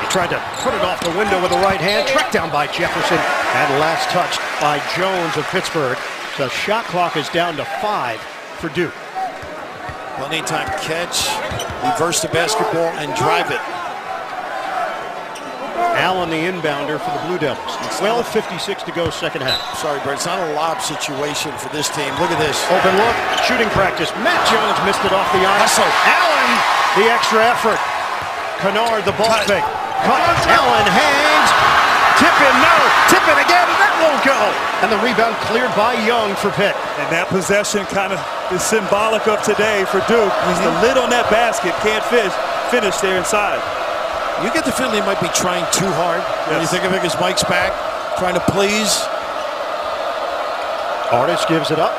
He tried to put it off the window with the right hand. Tracked down by Jefferson. And last touched by Jones of Pittsburgh. The shot clock is down to 5 for Duke. Plenty time catch. Reverse the basketball and drive it. Allen, the inbounder for the Blue Devils. 12:56 to go, second half. Sorry, Brett, it's not a lob situation for this team. Look at this. Open look, shooting practice. Matt Jones missed it off the arc. Hustle. Allen, the extra effort. Kennard, the ball fake. cut. Allen hangs. Tip in, no. Tip in again. That won't go. And the rebound cleared by Young for Pitt. And that possession kind of is symbolic of today for Duke. The lid on that basket can't finish there inside. You get the feeling they might be trying too hard. When you think of it as Mike's back, trying to please. Artis gives it up.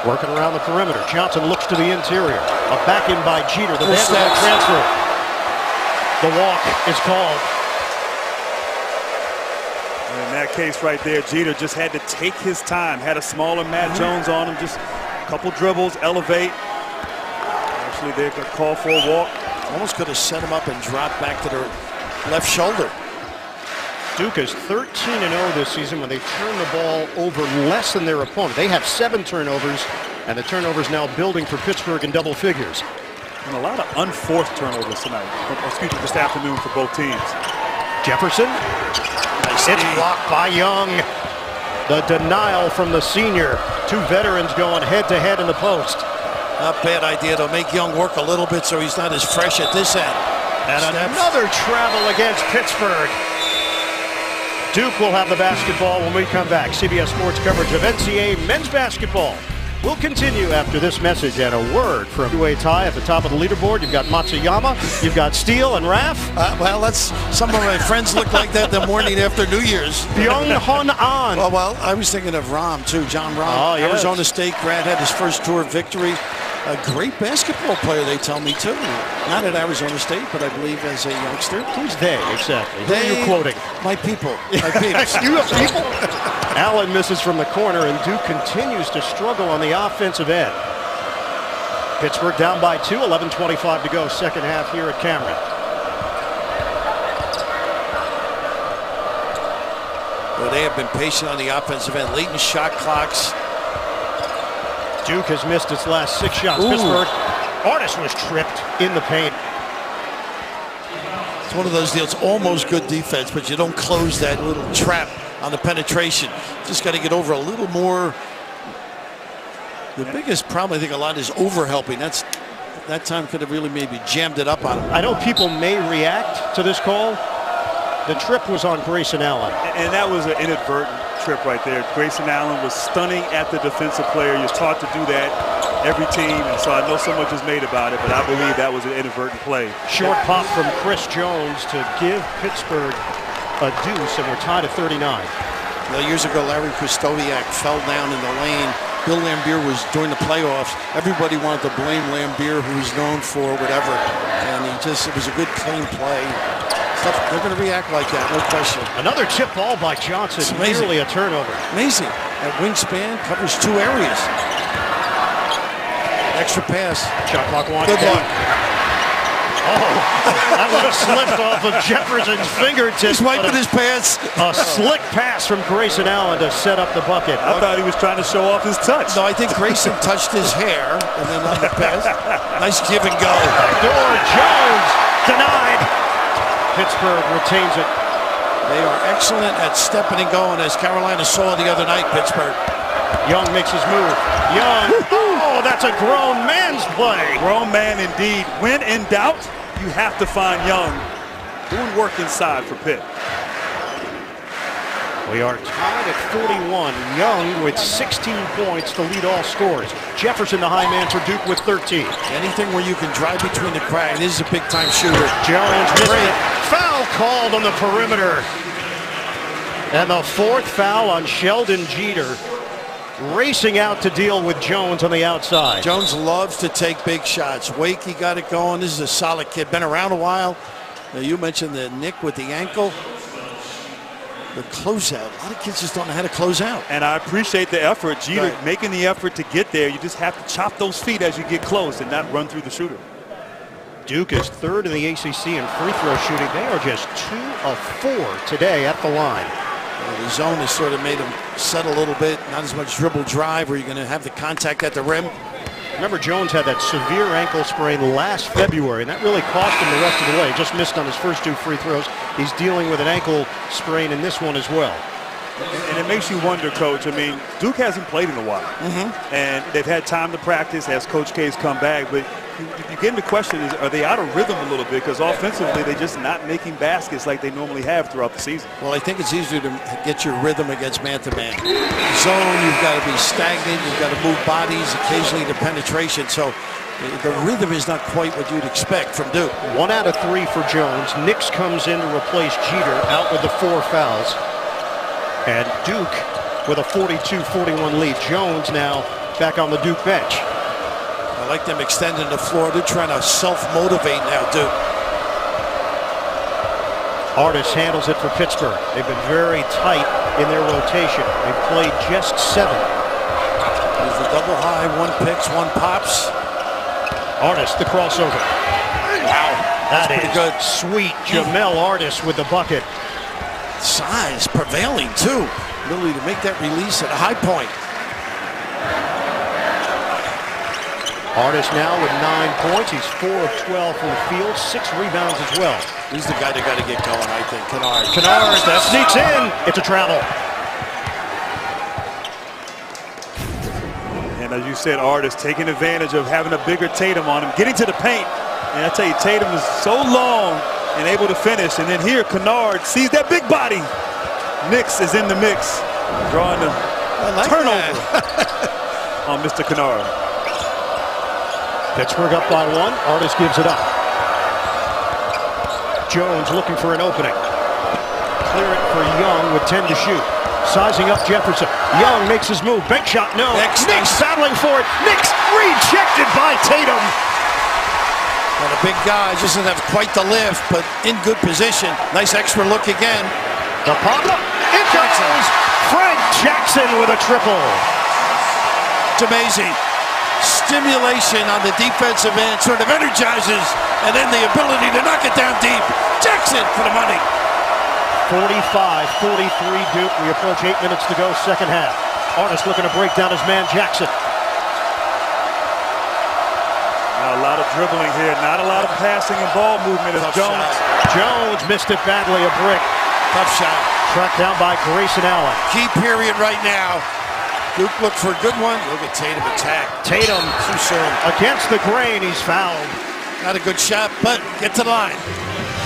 Working around the perimeter. Johnson looks to the interior. A back in by Jeter. The Vanderbilt transfer. The walk is called. In that case right there, Jeter just had to take his time. Had a smaller Matt Jones on him. Just a couple dribbles, elevate. Actually, they got called for a walk. Almost could have set him up and dropped back to their left shoulder. Duke is 13-0 this season when they turn the ball over less than their opponent. They have 7 turnovers, and the turnovers now building for Pittsburgh in double figures. And a lot of unforced turnovers tonight. Excuse me, this afternoon for both teams. Jefferson. It's blocked by Young. The denial from the senior. 2 veterans going head-to-head in the post. Not a bad idea to make Young work a little bit so he's not as fresh at this end. And another travel against Pittsburgh. Duke will have the basketball when we come back. CBS Sports coverage of NCAA men's basketball will continue after this message and a word from two-way tie at the top of the leaderboard. You've got Matsuyama, you've got Steele and Raff. Well, that's some of my friends look like that the morning after New Year's. Byung-Hun An. Well, I was thinking of Rahm too, John Rahm. Oh, yes. Arizona State grad, had his first tour victory. A great basketball player, they tell me too. Not at Arizona State, but I believe as a youngster. Who's they exactly? Who are you quoting? My people. My peeps. You have people? Allen misses from the corner, and Duke continues to struggle on the offensive end. Pittsburgh down by 2, 11:25 to go, second half here at Cameron. Well, they have been patient on the offensive end. Late in shot clocks. Duke has missed its last 6 shots. Ooh. Pittsburgh. Artis was tripped in the paint. It's one of those deals, almost good defense, but you don't close that little trap on the penetration. Just got to get over a little more. The biggest problem, I think, a lot is overhelping. That time could have really maybe jammed it up on him. I know people may react to this call. The trip was on Grayson Allen. And that was an inadvertent trip right there. Grayson Allen was stunning at the defensive player. You're taught to do that every team, and so I know so much is made about it, but I believe that was an inadvertent play. Short pop from Chris Jones to give Pittsburgh a deuce, and we're tied at 39. Well, years ago, Larry Krystkowiak fell down in the lane. Bill Laimbeer was during the playoffs. Everybody wanted to blame Laimbeer, who he's known for whatever, and it was a good clean play. They're going to react like that, no question. Another tip ball by Johnson, nearly a turnover. Amazing. That wingspan covers 2 areas. Extra pass. Shot clock 1. Good luck. Oh, that would have slipped off of Jefferson's fingertips. He's wiping his pants. A slick pass from Grayson Allen to set up the bucket. I thought he was trying to show off his touch. No, I think Grayson touched his hair, and then on the pass. Nice give and go. Backdoor Jones denied. Pittsburgh retains it. They are excellent at stepping and going, as Carolina saw the other night, Pittsburgh. Young makes his move. Young, oh, that's a grown man's play. Grown man indeed. When in doubt, you have to find Young doing work inside for Pitt. We are tied at 41. Young with 16 points to lead all scorers. Jefferson, the high man for Duke, with 13. Anything where you can drive between the cracks. This is a big-time shooter. Jones missed it. Foul called on the perimeter. And the 4th foul on Sheldon Jeter. Racing out to deal with Jones on the outside. Jones loves to take big shots. Wakey got it going. This is a solid kid. Been around a while. Now, you mentioned the nick with the ankle. The closeout. A lot of kids just don't know how to close out. And I appreciate the effort. Jeter making the effort to get there. You just have to chop those feet as you get close and not run through the shooter. Duke is 3rd in the ACC in free throw shooting. They are just 2 of 4 today at the line. The zone has sort of made them set a little bit. Not as much dribble drive where you're going to have the contact at the rim. Remember, Jones had that severe ankle sprain last February, and that really cost him the rest of the way. Just missed on his first 2 free throws. He's dealing with an ankle sprain in this one as well. And it makes you wonder, Coach. I mean, Duke hasn't played in a while. And they've had time to practice as Coach K's come back. But you get into question, are they out of rhythm a little bit? Because offensively, they're just not making baskets like they normally have throughout the season. Well, I think it's easier to get your rhythm against man-to-man. Zone, you've got to be stagnant. You've got to move bodies, occasionally to penetration. So the rhythm is not quite what you'd expect from Duke. 1 out of 3 for Jones. Nix comes in to replace Jeter, out with the 4 fouls. And Duke with a 42-41 lead. Jones now back on the Duke bench. I like them extending the floor. They're trying to self-motivate now, Duke. Artis handles it for Pittsburgh. They've been very tight in their rotation. They've played just 7. There's the double high, 1 picks, 1 pops. Artis, the crossover. Wow, that's That pretty is good. Sweet. Jamel Artis with the bucket. Size prevailing, too. Ability to make that release at a high point. Artis now with 9 points. He's 4 of 12 from the field, 6 rebounds as well. He's the guy that got to get going, I think. Kennard. Kennard, that sneaks in. It's a travel. And as you said, Artis taking advantage of having a bigger Tatum on him, getting to the paint. And I tell you, Tatum is so long and able to finish. And then here, Kennard sees that big body. Nix is in the mix, drawing the turnover on Mr. Kennard. Pittsburgh up by 1. Artis gives it up. Jones looking for an opening. Clear it for Young with 10 to shoot. Sizing up Jefferson. Young makes his move. Bank shot, no. Nix battling for it. Nix rejected by Tatum. And a big guy just doesn't have quite the lift, but in good position. Nice extra look again. The pop-up. It goes. Frank Jackson with a triple. It's amazing. Stimulation on the defensive end sort of energizes, and then the ability to knock it down deep. Jackson for the money. 45-43 Duke. We approach 8 minutes to go, second half. Artis looking to break down his man Jackson. Now a lot of dribbling here, not a lot of passing and ball movement as Jones. Jones missed it badly, a brick. Tough shot. Tracked down by Grayson Allen. Key period right now. Duke look for a good one. Look at Tatum attack. Tatum too soon. Against the grain, he's fouled. Not a good shot, but get to the line.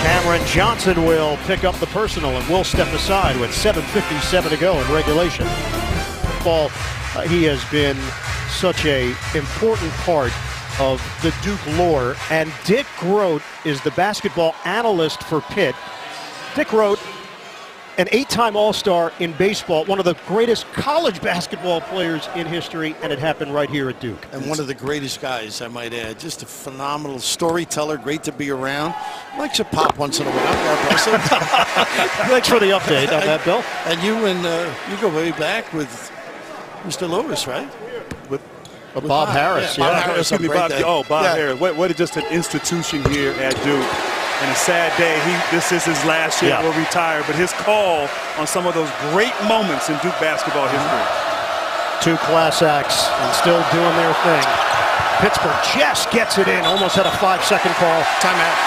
Cameron Johnson will pick up the personal and will step aside with 7:57 to go in regulation. Ball, he has been such a important part of the Duke lore, and Dick Grote is the basketball analyst for Pitt. Dick Grote, an 8-time All-Star in baseball, one of the greatest college basketball players in history, and it happened right here at Duke. And one of the greatest guys, I might add. Just a phenomenal storyteller, great to be around. Likes a pop once in a while. God bless him. Thanks for the update on that, Bill. And you go way back with Mr. Lewis, right? With Bob Harris. Yeah, Bob Harris. Excuse me, Bob. Harris. What just an institution here at Duke. And a sad day. This is his last year. Will retire. But his call on some of those great moments in Duke basketball history. 2 class acts and still doing their thing. Pittsburgh just gets it in. Almost had a 5-second call. Timeout.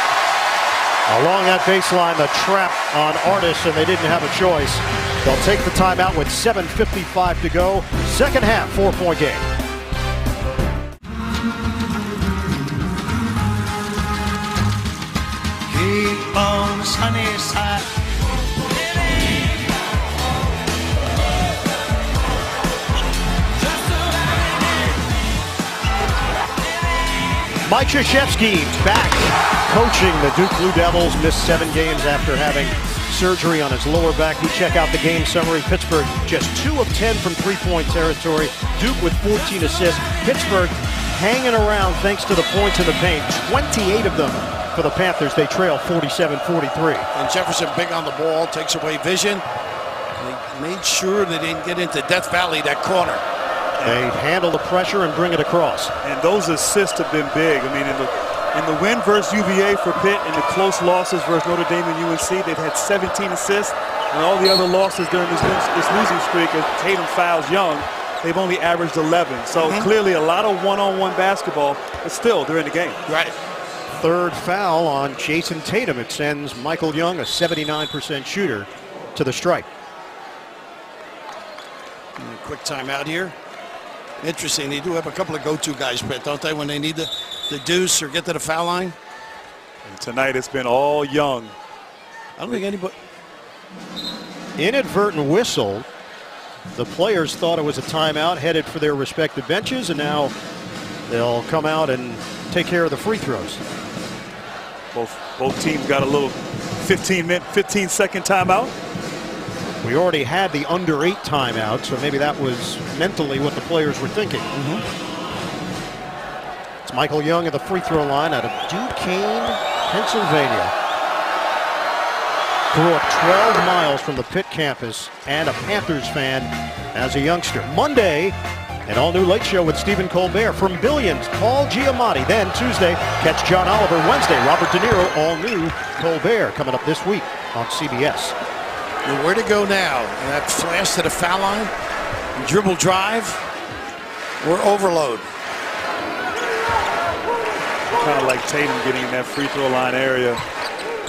Along that baseline, the trap on Artis, and they didn't have a choice. They'll take the timeout with 7:55 to go. Second half, 4-point game. Keep on the sunny side. Mike Krzyzewski back coaching the Duke Blue Devils. Missed 7 games after having surgery on his lower back. We check out the game summary. Pittsburgh just 2 of 10 from 3-point territory. Duke with 14 assists. Pittsburgh hanging around thanks to the points in the paint. 28 of them for the Panthers. They trail 47-43. And Jefferson big on the ball, takes away vision. They made sure they didn't get into Death Valley, that corner. They handle the pressure and bring it across. And those assists have been big. I mean, in the win versus UVA for Pitt, and the close losses versus Notre Dame and UNC, they've had 17 assists. And all the other losses during this losing streak, as Tatum fouls Young, they've only averaged 11. So clearly a lot of one-on-one basketball, but still, they're in the game. Right. 3rd foul on Jason Tatum. It sends Michael Young, a 79% shooter, to the stripe. quick timeout here. Interesting. They do have a couple of go-to guys, Brett, don't they, when they need the deuce or get to the foul line? And tonight it's been all Young. I don't think anybody. Inadvertent whistle. The players thought it was a timeout, headed for their respective benches, and now they'll come out and take care of the free throws. Both teams got a little 15-second timeout. We already had the under 8 timeout, so maybe that was mentally what the players were thinking. It's Michael Young at the free throw line out of Duquesne, Pennsylvania. Grew up 12 miles from the Pitt campus and a Panthers fan as a youngster. Monday, an all-new Late Show with Stephen Colbert. From Billions, Paul Giamatti. Then Tuesday, catch John Oliver. Wednesday, Robert De Niro, all-new Colbert coming up this week on CBS. Well, where to go now? That flash to the foul line, dribble drive, or overload. Kind of like Tatum getting in that free throw line area.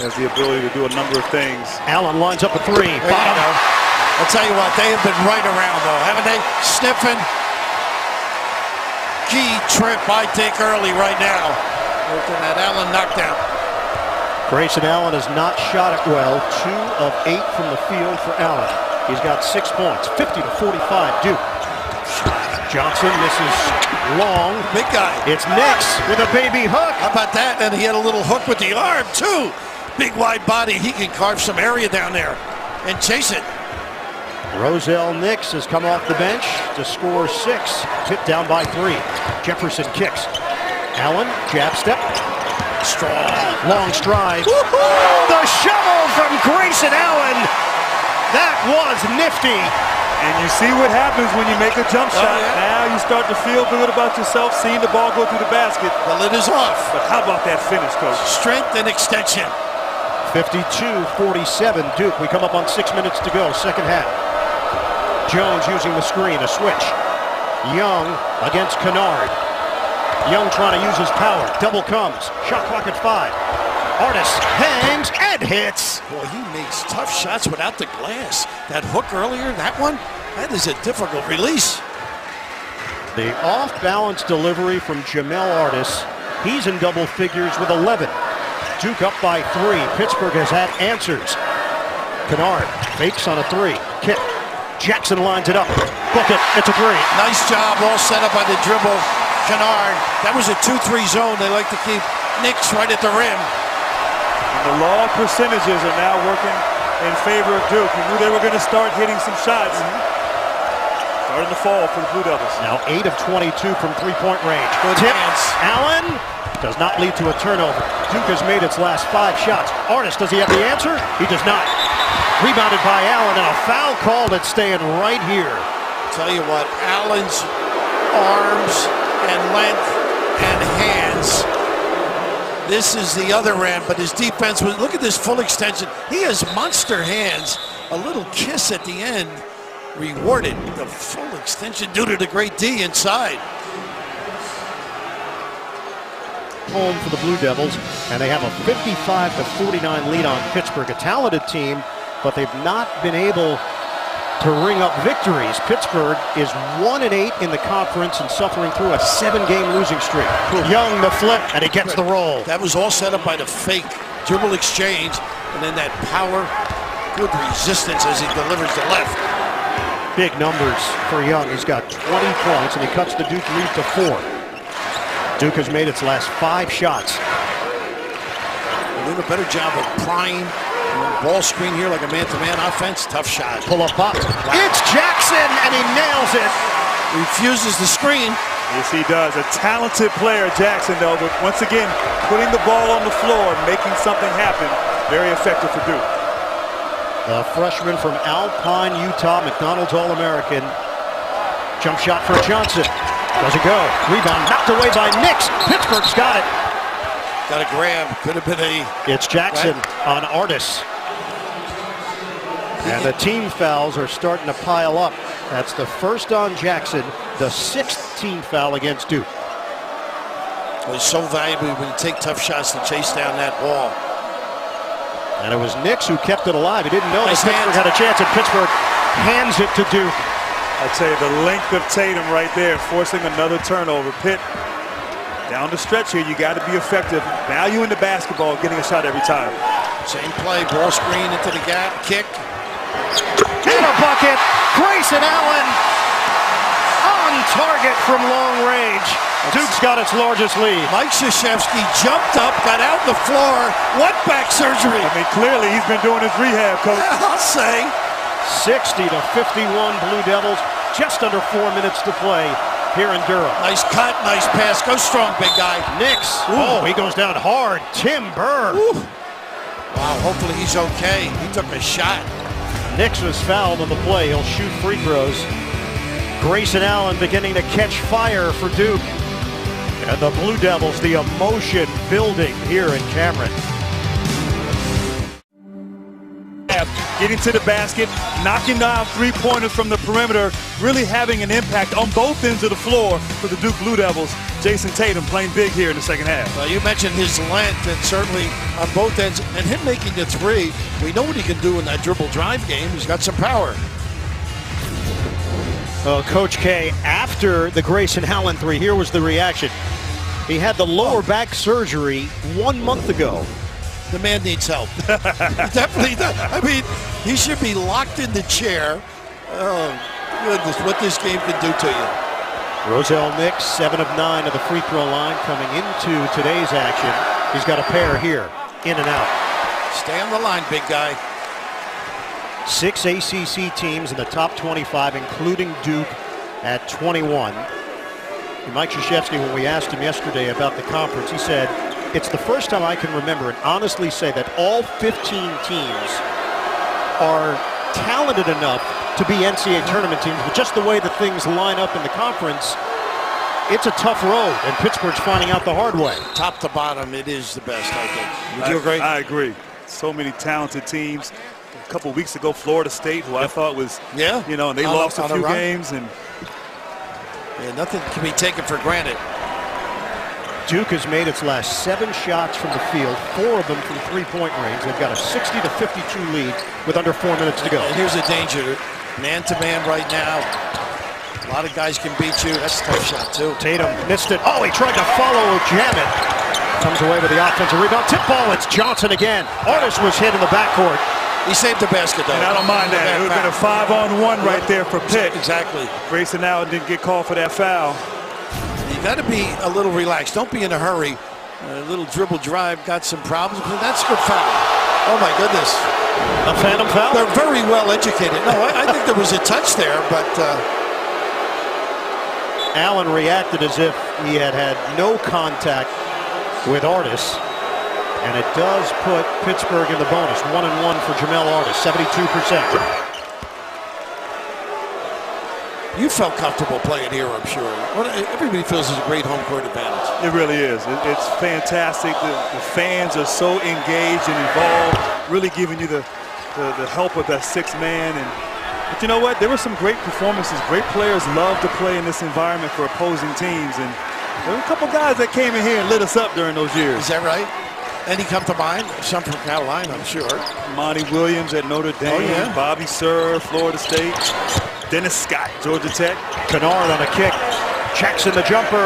Has the ability to do a number of things. Allen lines up a 3. Bottom. I'll tell you what, they have been right around though, haven't they? Sniffing. Key trip, I think, early right now. Looking at Allen knockdown. Grayson Allen has not shot it well. 2 of 8 from the field for Allen. He's got 6 points. 50-45 Duke. Johnson misses long. Big guy. It's Nix with a baby hook. How about that? And he had a little hook with the arm too. Big wide body. He can carve some area down there and chase it. Roselle Nix has come off the bench to score 6. Pitt down by 3. Jefferson kicks. Allen, jab step. Strong. Long stride. The shovel from Grayson Allen. That was nifty. And you see what happens when you make a jump shot. Yeah. Now you start to feel good about yourself, seeing the ball go through the basket. The lid is off. But how about that finish, Coach? Strength and extension. 52-47 Duke. We come up on 6 minutes to go, second half. Jones using the screen, a switch. Young against Kennard. Young trying to use his power. Double comes. Shot clock at 5. Artis hangs and hits. Boy, he makes tough shots without the glass. That hook earlier, that one, that is a difficult release. The off-balance delivery from Jamel Artis. He's in double figures with 11. Duke up by 3. Pittsburgh has had answers. Kennard fakes on a 3. Kick. Jackson lines it up. Book it. It's a 3. Nice job, all set up by the dribble. Kennard. That was a 2-3 zone. They like to keep Nix right at the rim. And the law of percentages are now working in favor of Duke. You knew they were going to start hitting some shots. Starting to fall for the Blue Devils. Now 8 of 22 from three-point range. Good tip. hands. Allen does not lead to a turnover. Duke has made its last 5 shots. Artis, does he have the answer? He does not. Rebounded by Allen, and a foul call that's staying right here. Tell you what, Allen's arms and length and hands. This is the other end, but his defense was, look at this full extension. He has monster hands. A little kiss at the end rewarded the full extension due to the great D inside. Home for the Blue Devils, and they have a 55-49 lead on Pittsburgh, a talented team, but they've not been able to ring up victories. Pittsburgh is 1-8 in the conference and suffering through a 7-game losing streak. Young the flip, and he gets the roll. That was all set up by the fake dribble exchange, and then that power, good resistance as he delivers the left. Big numbers for Young. He's got 20 points, and he cuts the Duke lead to 4. Duke has made its last 5 shots. They're doing a better job of prying. Ball screen here like a man-to-man offense. Tough shot. Pull up pop. Wow. It's Jackson, and he nails it. Refuses the screen. Yes, he does. A talented player, Jackson, though, but once again, putting the ball on the floor, making something happen. Very effective for Duke. The freshman from Alpine, Utah, McDonald's All-American. Jump shot for Johnson. Doesn't go. Rebound knocked away by Nix. Pittsburgh's got it. Got a grab. Could have been a... It's Jackson on Artis. And the team fouls are starting to pile up. That's the first on Jackson, the 6th team foul against Duke. It was so valuable when you take tough shots to chase down that ball. And it was Nix who kept it alive. He didn't know Nice that Pittsburgh had a chance, and Pittsburgh hands it to Duke. I tell you, the length of Tatum right there, forcing another turnover. Pitt, down the stretch here, you got to be effective. Value in the basketball, getting a shot every time. Same play, ball screen into the gap, kick. And a bucket. Grayson Allen on target from long range. Duke's got its largest lead. Mike Krzyzewski jumped up, got out the floor. What back surgery? I mean, clearly he's been doing his rehab, coach. I'll say. 60-51 Blue Devils. Just under 4 minutes to play here in Durham. Nice cut, nice pass. Go strong, big guy. Knicks. Oh, he goes down hard. Tim Burr. Wow, hopefully he's okay. He took a shot. Knicks was fouled on the play. He'll shoot free throws. Grayson Allen beginning to catch fire for Duke. And the Blue Devils, the emotion building here in Cameron. Getting to the basket, knocking down three-pointers from the perimeter, really having an impact on both ends of the floor for the Duke Blue Devils. Jason Tatum playing big here in the second half. Well, you mentioned his length, and certainly on both ends, and him making the three. We know what he can do in that dribble drive game. He's got some power. Coach K, after the Grayson Allen three, here was the reaction. He had the lower back surgery 1 month ago. The man needs help. Definitely. I mean, he should be locked in the chair. Oh, goodness, what this game can do to you. Roselle Nix, 7 of 9 of the free throw line coming into today's action. He's got a pair here, in and out. Stay on the line, big guy. 6 ACC teams in the top 25, including Duke at 21. And Mike Krzyzewski, when we asked him yesterday about the conference, he said, it's the first time I can remember and honestly say that all 15 teams are talented enough to be NCAA tournament teams, but just the way that things line up in the conference, it's a tough road, and Pittsburgh's finding out the hard way. Top to bottom, it is the best, I think. Would you agree? I agree. So many talented teams. A couple weeks ago, Florida State, who I thought was, you know, and they lost a few games. And nothing can be taken for granted. Duke has made its last 7 shots from the field, 4 of them from three-point range. They've got a 60-52 lead with under 4 minutes to go. And here's the danger. Man-to-man right now. A lot of guys can beat you. That's a tough shot, too. Tatum missed it. Oh, he tried to follow Jamet. Comes away with the offensive rebound. Tip ball, it's Johnson again. Artis was hit in the backcourt. He saved the basket, though. And I don't mind that. It would have been a 5-on-1 right there for Pitt. Exactly. Grayson Allen didn't get called for that foul. You got to be a little relaxed. Don't be in a hurry. A little dribble drive got some problems, but that's a good foul. Oh, my goodness. A phantom foul? They're very well educated. No, I think there was a touch there, but... Allen reacted as if he had had no contact with Artis. And it does put Pittsburgh in the bonus. 1-1 for Jamel Artis, 72%. You felt comfortable playing here, I'm sure. Everybody feels it's a great home court advantage. It really is. It's fantastic. The fans are so engaged and involved, really giving you the help of that 6th man. But you know what? There were some great performances. Great players love to play in this environment for opposing teams. And there were a couple guys that came in here and lit us up during those years. Is that right? Any come to mind? Some from Carolina, I'm sure. Monty Williams at Notre Dame. Bobby Sir, Florida State. Dennis Scott, Georgia Tech. Kennard on a kick. Jackson the jumper.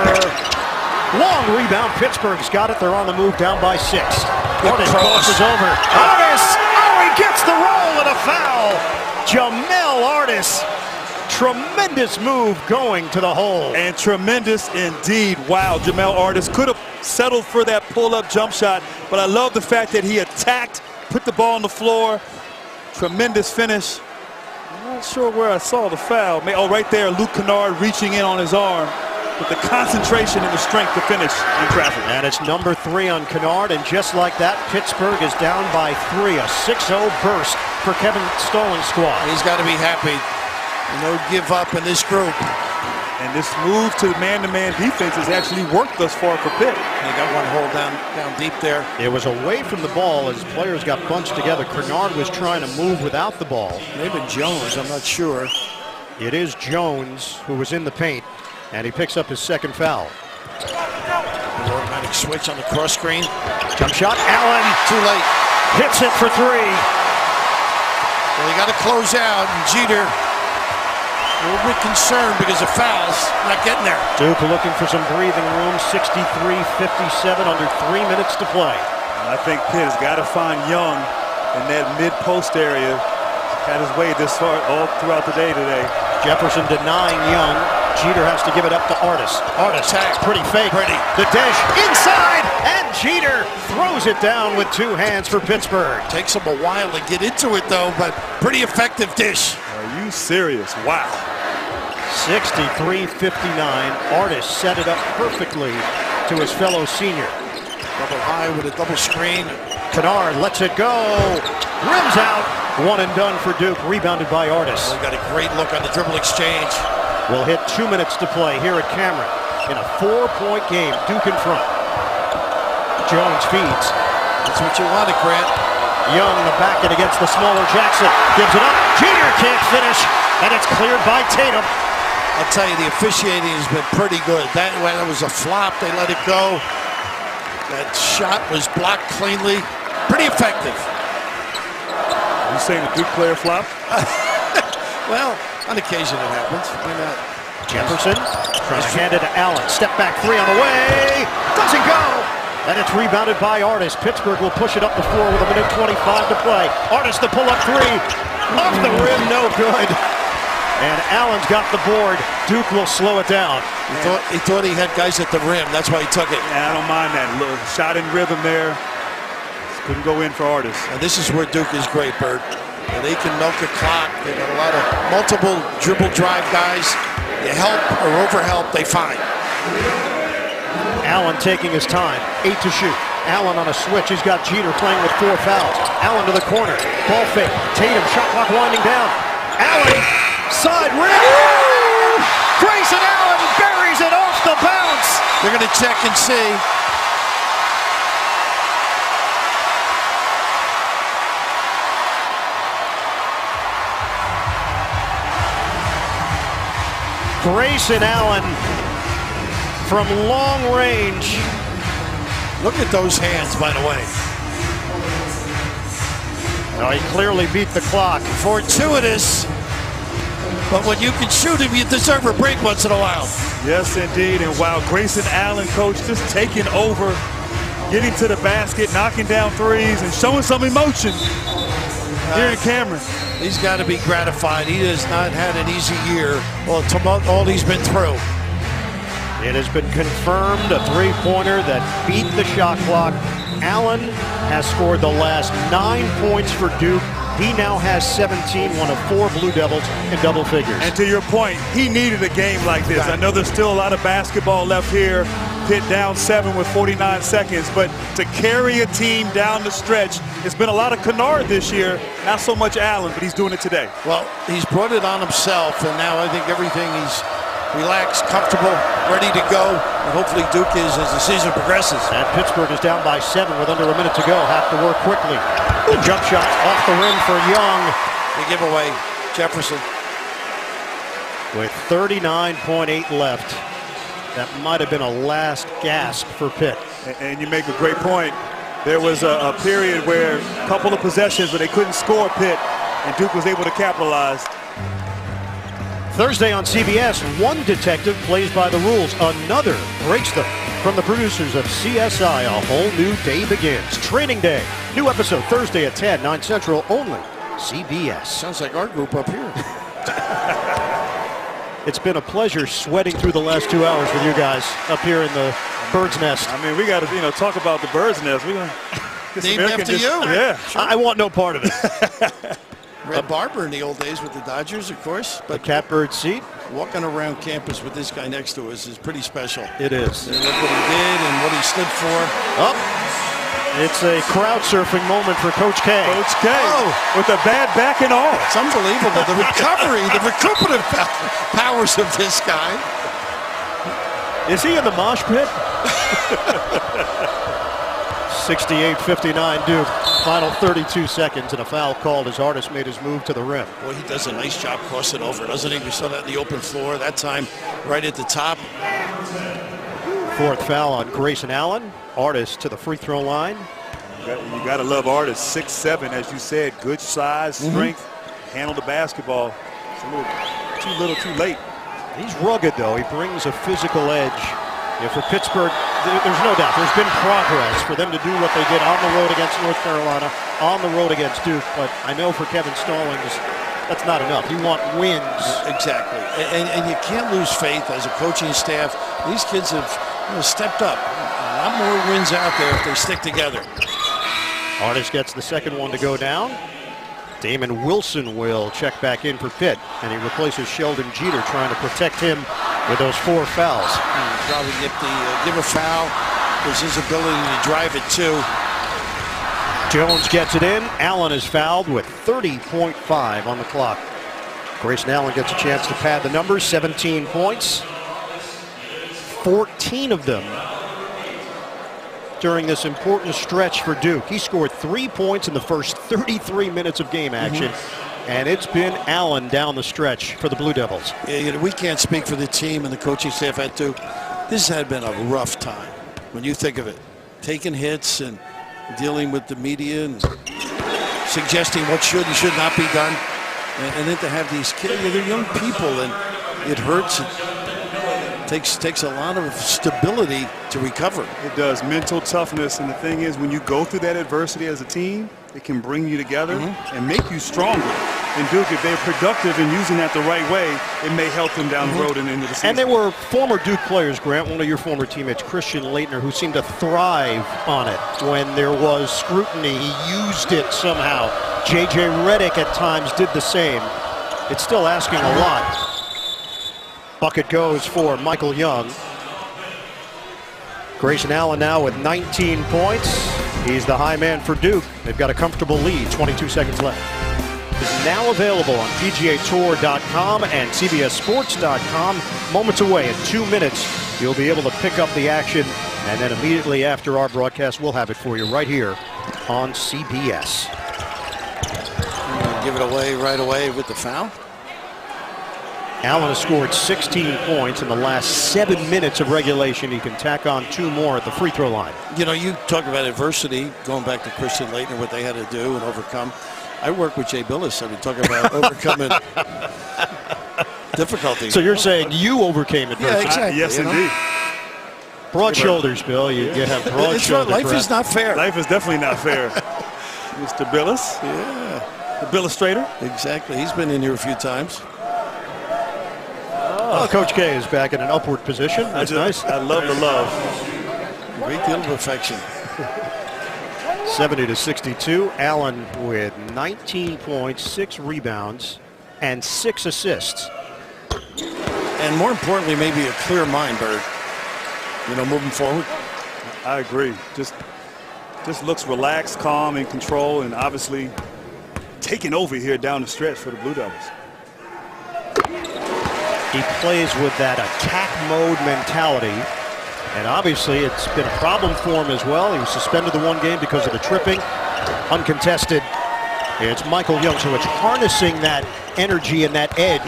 Long rebound. Pittsburgh's got it. They're on the move, down by 6. Artis crosses over. Artis! Oh, he gets the roll and a foul. Jamel Artis. Tremendous move going to the hole. And tremendous indeed. Wow, Jamel Artis could have settled for that pull-up jump shot, but I love the fact that he attacked, put the ball on the floor. Tremendous finish. I'm not sure where I saw the foul. Oh, right there, Luke Kennard reaching in on his arm with the concentration and the strength to finish in traffic. And it's number 3 on Kennard, and just like that, Pittsburgh is down by 3. A 6-0 burst for Kevin Stolling's squad. He's got to be happy. No give up in this group. And this move to man-to-man defense has actually worked thus far for Pitt. They got one hole down deep there. It was away from the ball as players got bunched together. Kennard was trying to move without the ball. Maybe Jones, I'm not sure. It is Jones who was in the paint, and he picks up his 2nd foul. The automatic switch on the cross screen. Jump shot, Allen. Too late. Hits it for 3. Well, you got to close out, and Jeter A little bit concerned because of fouls, not getting there. Duke looking for some breathing room. 63-57, under 3 minutes to play. I think Pitt has got to find Young in that mid-post area. Had his way this far all throughout the day today. Jefferson denying Young. Jeter has to give it up to Artis. Artis, pretty fake. The dish inside, and Jeter throws it down with 2 hands for Pittsburgh. Takes him a while to get into it, though, but pretty effective dish. Are you serious? Wow. 63-59. Artis set it up perfectly to his fellow senior. Double high with a double screen. Kennard lets it go. Rims out. 1 and done for Duke. Rebounded by Artis. Well, got a great look on the dribble exchange. We'll hit 2 minutes to play here at Cameron in a 4-point game. Duke in front. Jones feeds. That's what you wanted, Grant. Young the back it against the smaller Jackson. Gives it up. Jeter can't finish, and it's cleared by Tatum. I'll tell you, the officiating has been pretty good. That when it was a flop, they let it go. That shot was blocked cleanly. Pretty effective. You saying the Duke player flop? Well, on occasion it happens. Why not? Jefferson trying to hand it to Allen. Step back 3 on the way. Doesn't go. And it's rebounded by Artis. Pittsburgh will push it up the floor with 1:25 to play. Artis the pull-up 3. Off the rim, no good. And Allen's got the board. Duke will slow it down. He thought he had guys at the rim. That's why he took it. Yeah, I don't mind that. Little shot in rhythm there. Couldn't go in for Artis. And this is where Duke is great, Bert. And they can milk the clock. They got a lot of multiple dribble drive guys. You help or overhelp, they find. Allen taking his time. 8 to shoot. Allen on a switch. He's got Jeter playing with 4 fouls. Allen to the corner. Ball fake. Tatum shot clock winding down. Allen side rim. Grayson Allen buries it off the bounce. They're going to check and see. Grayson Allen from long range. Look at those hands, by the way. Oh, he clearly beat the clock. Fortuitous. But when you can shoot him, you deserve a break once in a while. Yes, indeed. And while Grayson Allen, coach, just taking over, getting to the basket, knocking down threes, and showing some emotion here in Cameron. He's got to be gratified. He has not had an easy year. All he's been through. It has been confirmed, a 3-pointer that beat the shot clock. Allen has scored the last 9 points for Duke. He now has 17, one of 4 Blue Devils in double figures. And to your point, he needed a game like this. I know there's still a lot of basketball left here. Pitt down 7 with 49 seconds, but to carry a team down the stretch, it's been a lot of Kennard this year, not so much Allen, but he's doing it today. Well, he's brought it on himself, and now I think everything he's relaxed, comfortable, ready to go, and hopefully Duke is as the season progresses. And Pittsburgh is down by 7 with under a minute to go. Have to work quickly. The jump shot off the rim for Young. The giveaway, Jefferson. With 39.8 left. That might have been a last gasp for Pitt. And you make a great point. There was a period where a couple of possessions where they couldn't score Pitt, and Duke was able to capitalize. Thursday on CBS, one detective plays by the rules, another breaks them. From the producers of CSI, a whole new day begins. Training Day. New episode Thursday at 10, 9 Central, only CBS. Sounds like our group up here. It's been a pleasure sweating through the last 2 hours with you guys up here in the bird's nest. I mean, we got to talk about the bird's nest. We're gonna named after you. Yeah, sure. I want no part of it. Red Barber in the old days with the Dodgers, of course. But the catbird seat. Walking around campus with this guy next to us is pretty special. It is. And look what he did and what he stood for. It's a crowd surfing moment for Coach K. Coach K with a bad back and all. It's unbelievable. The recovery, the recuperative powers of this guy. Is he in the mosh pit? 68-59 Duke. Final 32 seconds and a foul called as Artis made his move to the rim. Boy, he does a nice job crossing over, doesn't he? We saw that in the open floor. That time right at the top. 4th foul on Grayson Allen. Artis to the free throw line. You got to love Artis. 6'7", as you said. Good size, strength, handle the basketball. It's a little too little, too late. He's rugged, though. He brings a physical edge. For Pittsburgh, there's no doubt there's been progress for them to do what they did on the road against North Carolina, on the road against Duke. But I know for Kevin Stallings, that's not enough. You want wins. Exactly. And you can't lose faith as a coaching staff. These kids have stepped up. A lot more wins out there if they stick together. Artis gets the second one to go down. Damon Wilson will check back in for Pitt, and he replaces Sheldon Jeter, trying to protect him with those 4 fouls. Probably give a foul. There's his ability to drive it too. Jones gets it in. Allen is fouled with 30.5 on the clock. Grayson Allen gets a chance to pad the numbers. 17 points. 14 of them during this important stretch for Duke. He scored 3 points in the first 33 minutes of game action. And it's been Allen down the stretch for the Blue Devils. Yeah, we can't speak for the team and the coaching staff at Duke. This has been a rough time when you think of it. Taking hits and dealing with the media and suggesting what should and should not be done. And then to have these kids, they're young people, and it hurts. It takes a lot of stability to recover. It does. Mental toughness. And the thing is, when you go through that adversity as a team, it can bring you together and make you stronger. And Duke, if they're productive and using that the right way, it may help them down the road and into the season. And there were former Duke players, Grant, one of your former teammates, Christian Laettner, who seemed to thrive on it when there was scrutiny. He used it somehow. J.J. Redick at times did the same. It's still asking a lot. Bucket goes for Michael Young. Grayson Allen now with 19 points. He's the high man for Duke. They've got a comfortable lead, 22 seconds left. Is now available on PGAtour.com and CBSSports.com. Moments away, in 2 minutes, you'll be able to pick up the action. And then immediately after our broadcast, we'll have it for you right here on CBS. Give it away right away with the foul. Allen has scored 16 points in the last 7 minutes of regulation. He can tack on 2 more at the free throw line. You know, you talk about adversity, going back to Christian Laettner, what they had to do and overcome. I work with Jay Billis. I mean, talking about overcoming difficulties. So you're saying you overcame adversity? Yeah, exactly. Yes, indeed. Broad shoulders, Bill. You have broad shoulders. Life is not fair. Life is definitely not fair. Mr. Billis. Yeah. The Billustrator. Exactly. He's been in here a few times. Oh, Coach K is back in an upward position. That's nice. I love the love. Great deal of affection. 70-62. Allen with 19 points, 6 rebounds, and 6 assists. And more importantly, maybe a clear mind, Bird. You know, moving forward. I agree. Just looks relaxed, calm, in control, and obviously taking over here down the stretch for the Blue Devils. He plays with that attack mode mentality. And obviously it's been a problem for him as well. He was suspended the 1 game because of the tripping. Uncontested. It's Michael Young. So it's harnessing that energy and that edge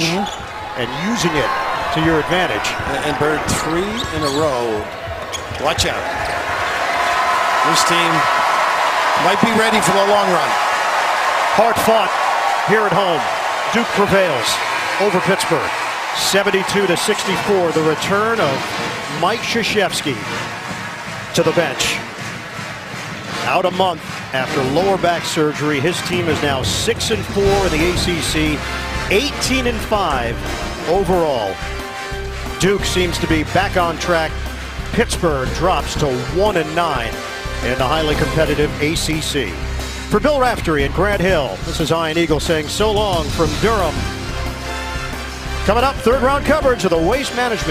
and using it to your advantage. And Bird, 3 in a row. Watch out. This team might be ready for the long run. Hard fought here at home. Duke prevails over Pittsburgh. 72-64. The return of Mike Krzyzewski to the bench. Out a month after lower back surgery, his team is now 6-4 in the ACC, 18-5 overall. Duke seems to be back on track. Pittsburgh drops to 1-9 in the highly competitive ACC. For Bill Raftery and Grant Hill, this is Ian Eagle saying so long from Durham. Coming up, 3rd round coverage of the Waste Management